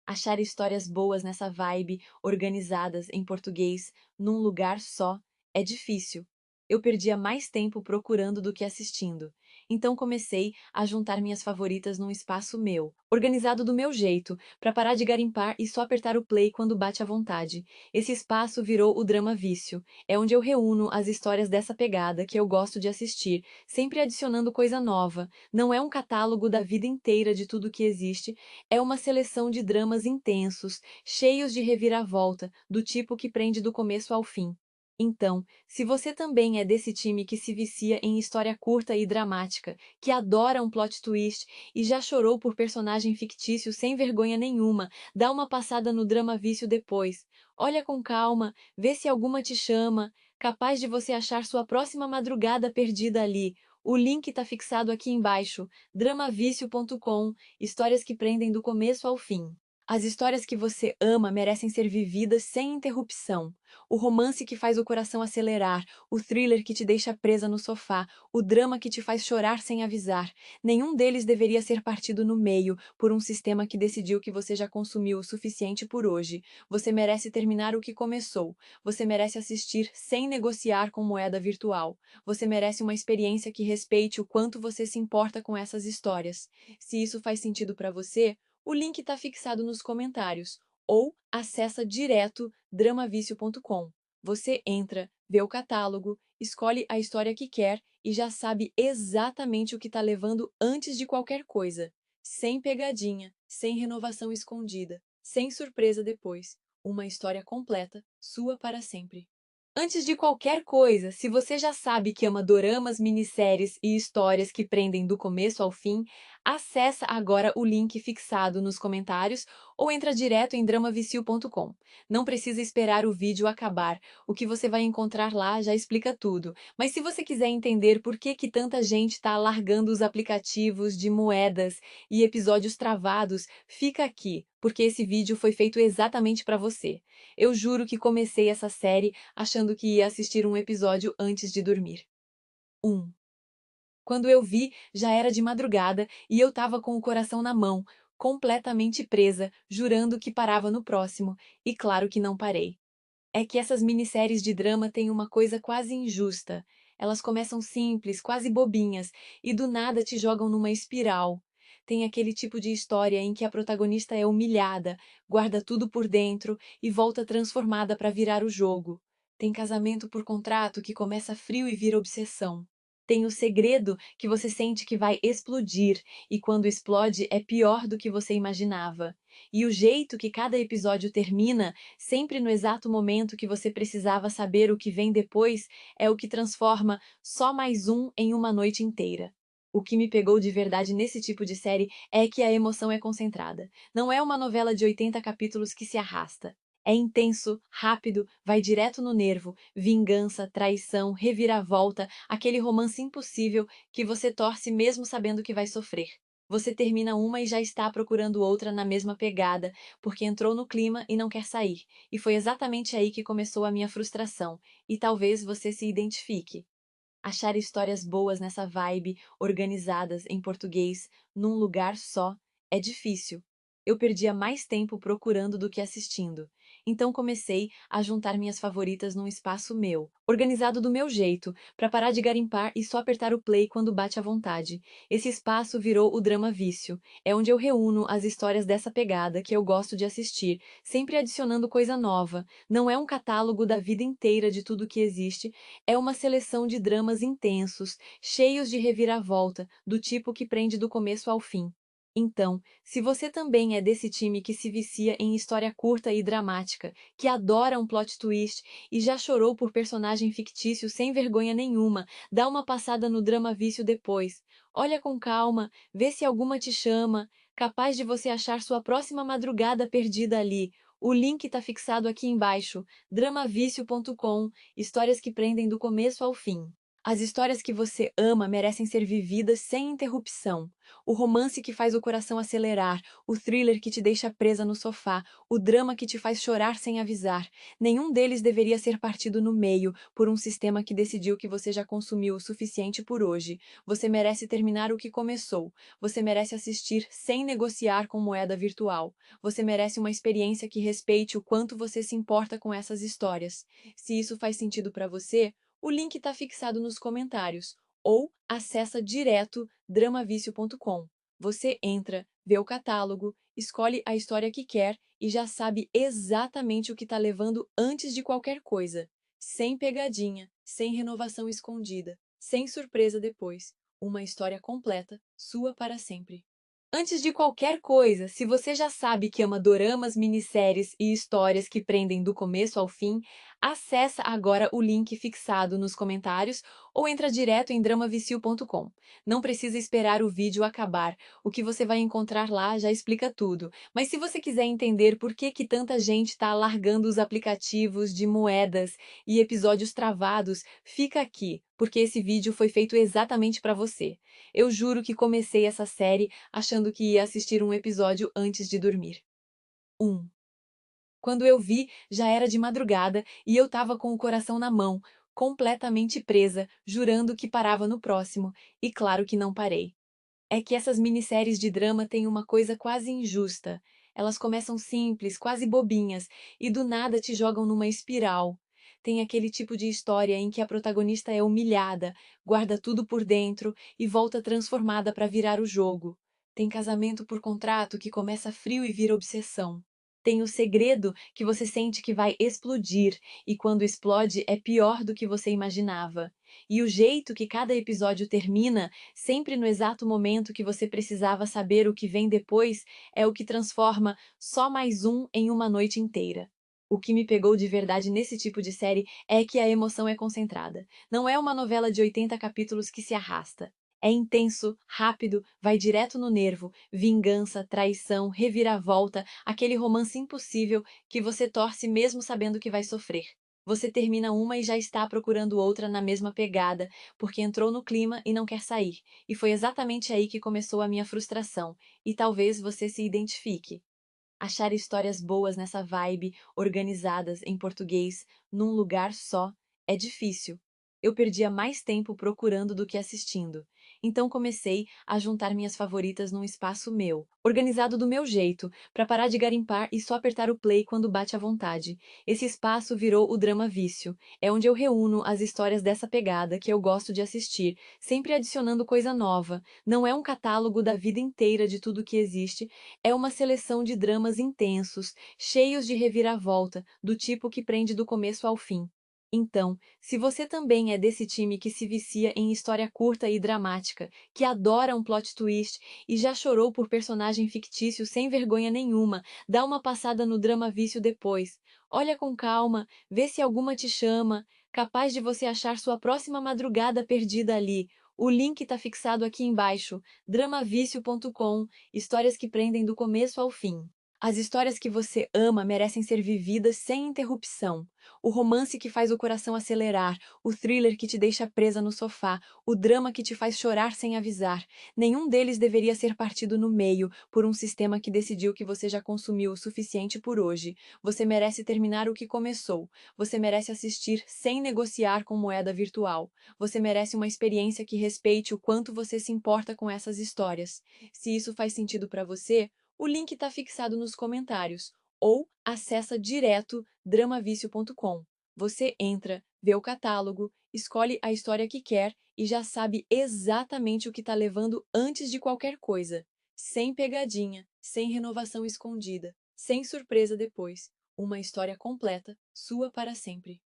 Achar histórias boas nessa vibe, organizadas em português, num lugar só, é difícil. Eu perdia mais tempo procurando do que assistindo. Então comecei a juntar minhas favoritas num espaço meu, organizado do meu jeito, para parar de garimpar e só apertar o play quando bate à vontade. Esse espaço virou o Drama Vício. É onde eu reúno as histórias dessa pegada que eu gosto de assistir, sempre adicionando coisa nova. Não é um catálogo da vida inteira de tudo que existe, é uma seleção de dramas intensos, cheios de reviravolta, do tipo que prende do começo ao fim. Então, se você também é desse time que se vicia em história curta e dramática, que adora um plot twist e já chorou por personagem fictício sem vergonha nenhuma, dá uma passada no Drama Vício depois. Olha com calma, vê se alguma te chama, capaz de você achar sua próxima madrugada perdida ali. O link está fixado aqui embaixo, dramavício.com, histórias que prendem do começo ao fim. As histórias que você ama merecem ser vividas sem interrupção. O romance que faz o coração acelerar, o thriller que te deixa presa no sofá, o drama que te faz chorar sem avisar. Nenhum deles deveria ser partido no meio por um sistema que decidiu que você já consumiu o suficiente por hoje. Você merece terminar o que começou. Você merece assistir sem negociar com moeda virtual. Você merece uma experiência que respeite o quanto você se importa com essas histórias. Se isso faz sentido para você, o link está fixado nos comentários ou acessa direto dramavicio.com. Você entra, vê o catálogo, escolhe a história que quer e já sabe exatamente o que está levando antes de qualquer coisa. Sem pegadinha, sem renovação escondida, sem surpresa depois. Uma história completa, sua para sempre. Antes de qualquer coisa, se você já sabe que ama doramas, minisséries e histórias que prendem do começo ao fim, acessa agora o link fixado nos comentários ou entra direto em dramavicio.com. Não precisa esperar o vídeo acabar, o que você vai encontrar lá já explica tudo. Mas se você quiser entender por que tanta gente está largando os aplicativos de moedas e episódios travados, fica aqui, porque esse vídeo foi feito exatamente para você. Eu juro que comecei essa série achando que ia assistir um episódio antes de dormir. 1. Quando eu vi, já era de madrugada e eu tava com o coração na mão, completamente presa, jurando que parava no próximo, e claro que não parei. É que essas minisséries de drama têm uma coisa quase injusta. Elas começam simples, quase bobinhas, e do nada te jogam numa espiral. Tem aquele tipo de história em que a protagonista é humilhada, guarda tudo por dentro e volta transformada para virar o jogo. Tem casamento por contrato que começa frio e vira obsessão. Tem o segredo que você sente que vai explodir, e quando explode é pior do que você imaginava. E o jeito que cada episódio termina, sempre no exato momento que você precisava saber o que vem depois, é o que transforma só mais um em uma noite inteira. O que me pegou de verdade nesse tipo de série é que a emoção é concentrada. Não é uma novela de 80 capítulos que se arrasta. É intenso, rápido, vai direto no nervo, vingança, traição, reviravolta, aquele romance impossível que você torce mesmo sabendo que vai sofrer. Você termina uma e já está procurando outra na mesma pegada, porque entrou no clima e não quer sair. E foi exatamente aí que começou a minha frustração. E talvez você se identifique. Achar histórias boas nessa vibe, organizadas em português, num lugar só, é difícil. Eu perdia mais tempo procurando do que assistindo. Então comecei a juntar minhas favoritas num espaço meu, organizado do meu jeito, para parar de garimpar e só apertar o play quando bate à vontade. Esse espaço virou o Drama Vício. É onde eu reúno as histórias dessa pegada que eu gosto de assistir, sempre adicionando coisa nova. Não é um catálogo da vida inteira de tudo que existe, é uma seleção de dramas intensos, cheios de reviravolta, do tipo que prende do começo ao fim. Então, se você também é desse time que se vicia em história curta e dramática, que adora um plot twist e já chorou por personagem fictício sem vergonha nenhuma, dá uma passada no Drama Vício depois. Olha com calma, vê se alguma te chama, capaz de você achar sua próxima madrugada perdida ali. O link está fixado aqui embaixo, dramavicio.com, histórias que prendem do começo ao fim. As histórias que você ama merecem ser vividas sem interrupção. O romance que faz o coração acelerar, o thriller que te deixa presa no sofá, o drama que te faz chorar sem avisar. Nenhum deles deveria ser partido no meio por um sistema que decidiu que você já consumiu o suficiente por hoje. Você merece terminar o que começou. Você merece assistir sem negociar com moeda virtual. Você merece uma experiência que respeite o quanto você se importa com essas histórias. Se isso faz sentido para você, O link está fixado nos comentários ou acessa direto dramavicio.com. Você entra, vê o catálogo, escolhe a história que quer e já sabe exatamente o que está levando antes de qualquer coisa. Sem pegadinha, sem renovação escondida, sem surpresa depois. Uma história completa, sua para sempre. Antes de qualquer coisa, se você já sabe que ama doramas, minisséries e histórias que prendem do começo ao fim, acessa agora o link fixado nos comentários ou entra direto em dramavicio.com. Não precisa esperar o vídeo acabar, o que você vai encontrar lá já explica tudo. Mas se você quiser entender por que tanta gente está largando os aplicativos de moedas e episódios travados, fica aqui, porque esse vídeo foi feito exatamente para você. Eu juro que comecei essa série achando que ia assistir um episódio antes de dormir. 1. Quando eu vi, já era de madrugada e eu estava com o coração na mão, completamente presa, jurando que parava no próximo, e claro que não parei. É que essas minisséries de drama têm uma coisa quase injusta. Elas começam simples, quase bobinhas, e do nada te jogam numa espiral. Tem aquele tipo de história em que a protagonista é humilhada, guarda tudo por dentro e volta transformada para virar o jogo. Tem casamento por contrato que começa frio e vira obsessão. Tem o segredo que você sente que vai explodir, e quando explode é pior do que você imaginava. E o jeito que cada episódio termina, sempre no exato momento que você precisava saber o que vem depois, é o que transforma só mais um em uma noite inteira. O que me pegou de verdade nesse tipo de série é que a emoção é concentrada. Não é uma novela de 80 capítulos que se arrasta. É intenso, rápido, vai direto no nervo, vingança, traição, reviravolta, aquele romance impossível que você torce mesmo sabendo que vai sofrer. Você termina uma e já está procurando outra na mesma pegada, porque entrou no clima e não quer sair. E foi exatamente aí que começou a minha frustração. E talvez você se identifique. Achar histórias boas nessa vibe, organizadas em português, num lugar só, é difícil. Eu perdia mais tempo procurando do que assistindo. Então comecei a juntar minhas favoritas num espaço meu, organizado do meu jeito, para parar de garimpar e só apertar o play quando bate à vontade. Esse espaço virou o Drama Vício. É onde eu reúno as histórias dessa pegada que eu gosto de assistir, sempre adicionando coisa nova. Não é um catálogo da vida inteira de tudo que existe, é uma seleção de dramas intensos, cheios de reviravolta, do tipo que prende do começo ao fim. Então, se você também é desse time que se vicia em história curta e dramática, que adora um plot twist e já chorou por personagem fictício sem vergonha nenhuma, dá uma passada no Drama Vício depois. Olha com calma, vê se alguma te chama, capaz de você achar sua próxima madrugada perdida ali. O link está fixado aqui embaixo, dramavicio.com, histórias que prendem do começo ao fim. As histórias que você ama merecem ser vividas sem interrupção. O romance que faz o coração acelerar, o thriller que te deixa presa no sofá, o drama que te faz chorar sem avisar. Nenhum deles deveria ser partido no meio por um sistema que decidiu que você já consumiu o suficiente por hoje. Você merece terminar o que começou. Você merece assistir sem negociar com moeda virtual. Você merece uma experiência que respeite o quanto você se importa com essas histórias. Se isso faz sentido para você, o link está fixado nos comentários ou acessa direto dramavicio.com. Você entra, vê o catálogo, escolhe a história que quer e já sabe exatamente o que está levando antes de qualquer coisa. Sem pegadinha, sem renovação escondida, sem surpresa depois. Uma história completa, sua para sempre.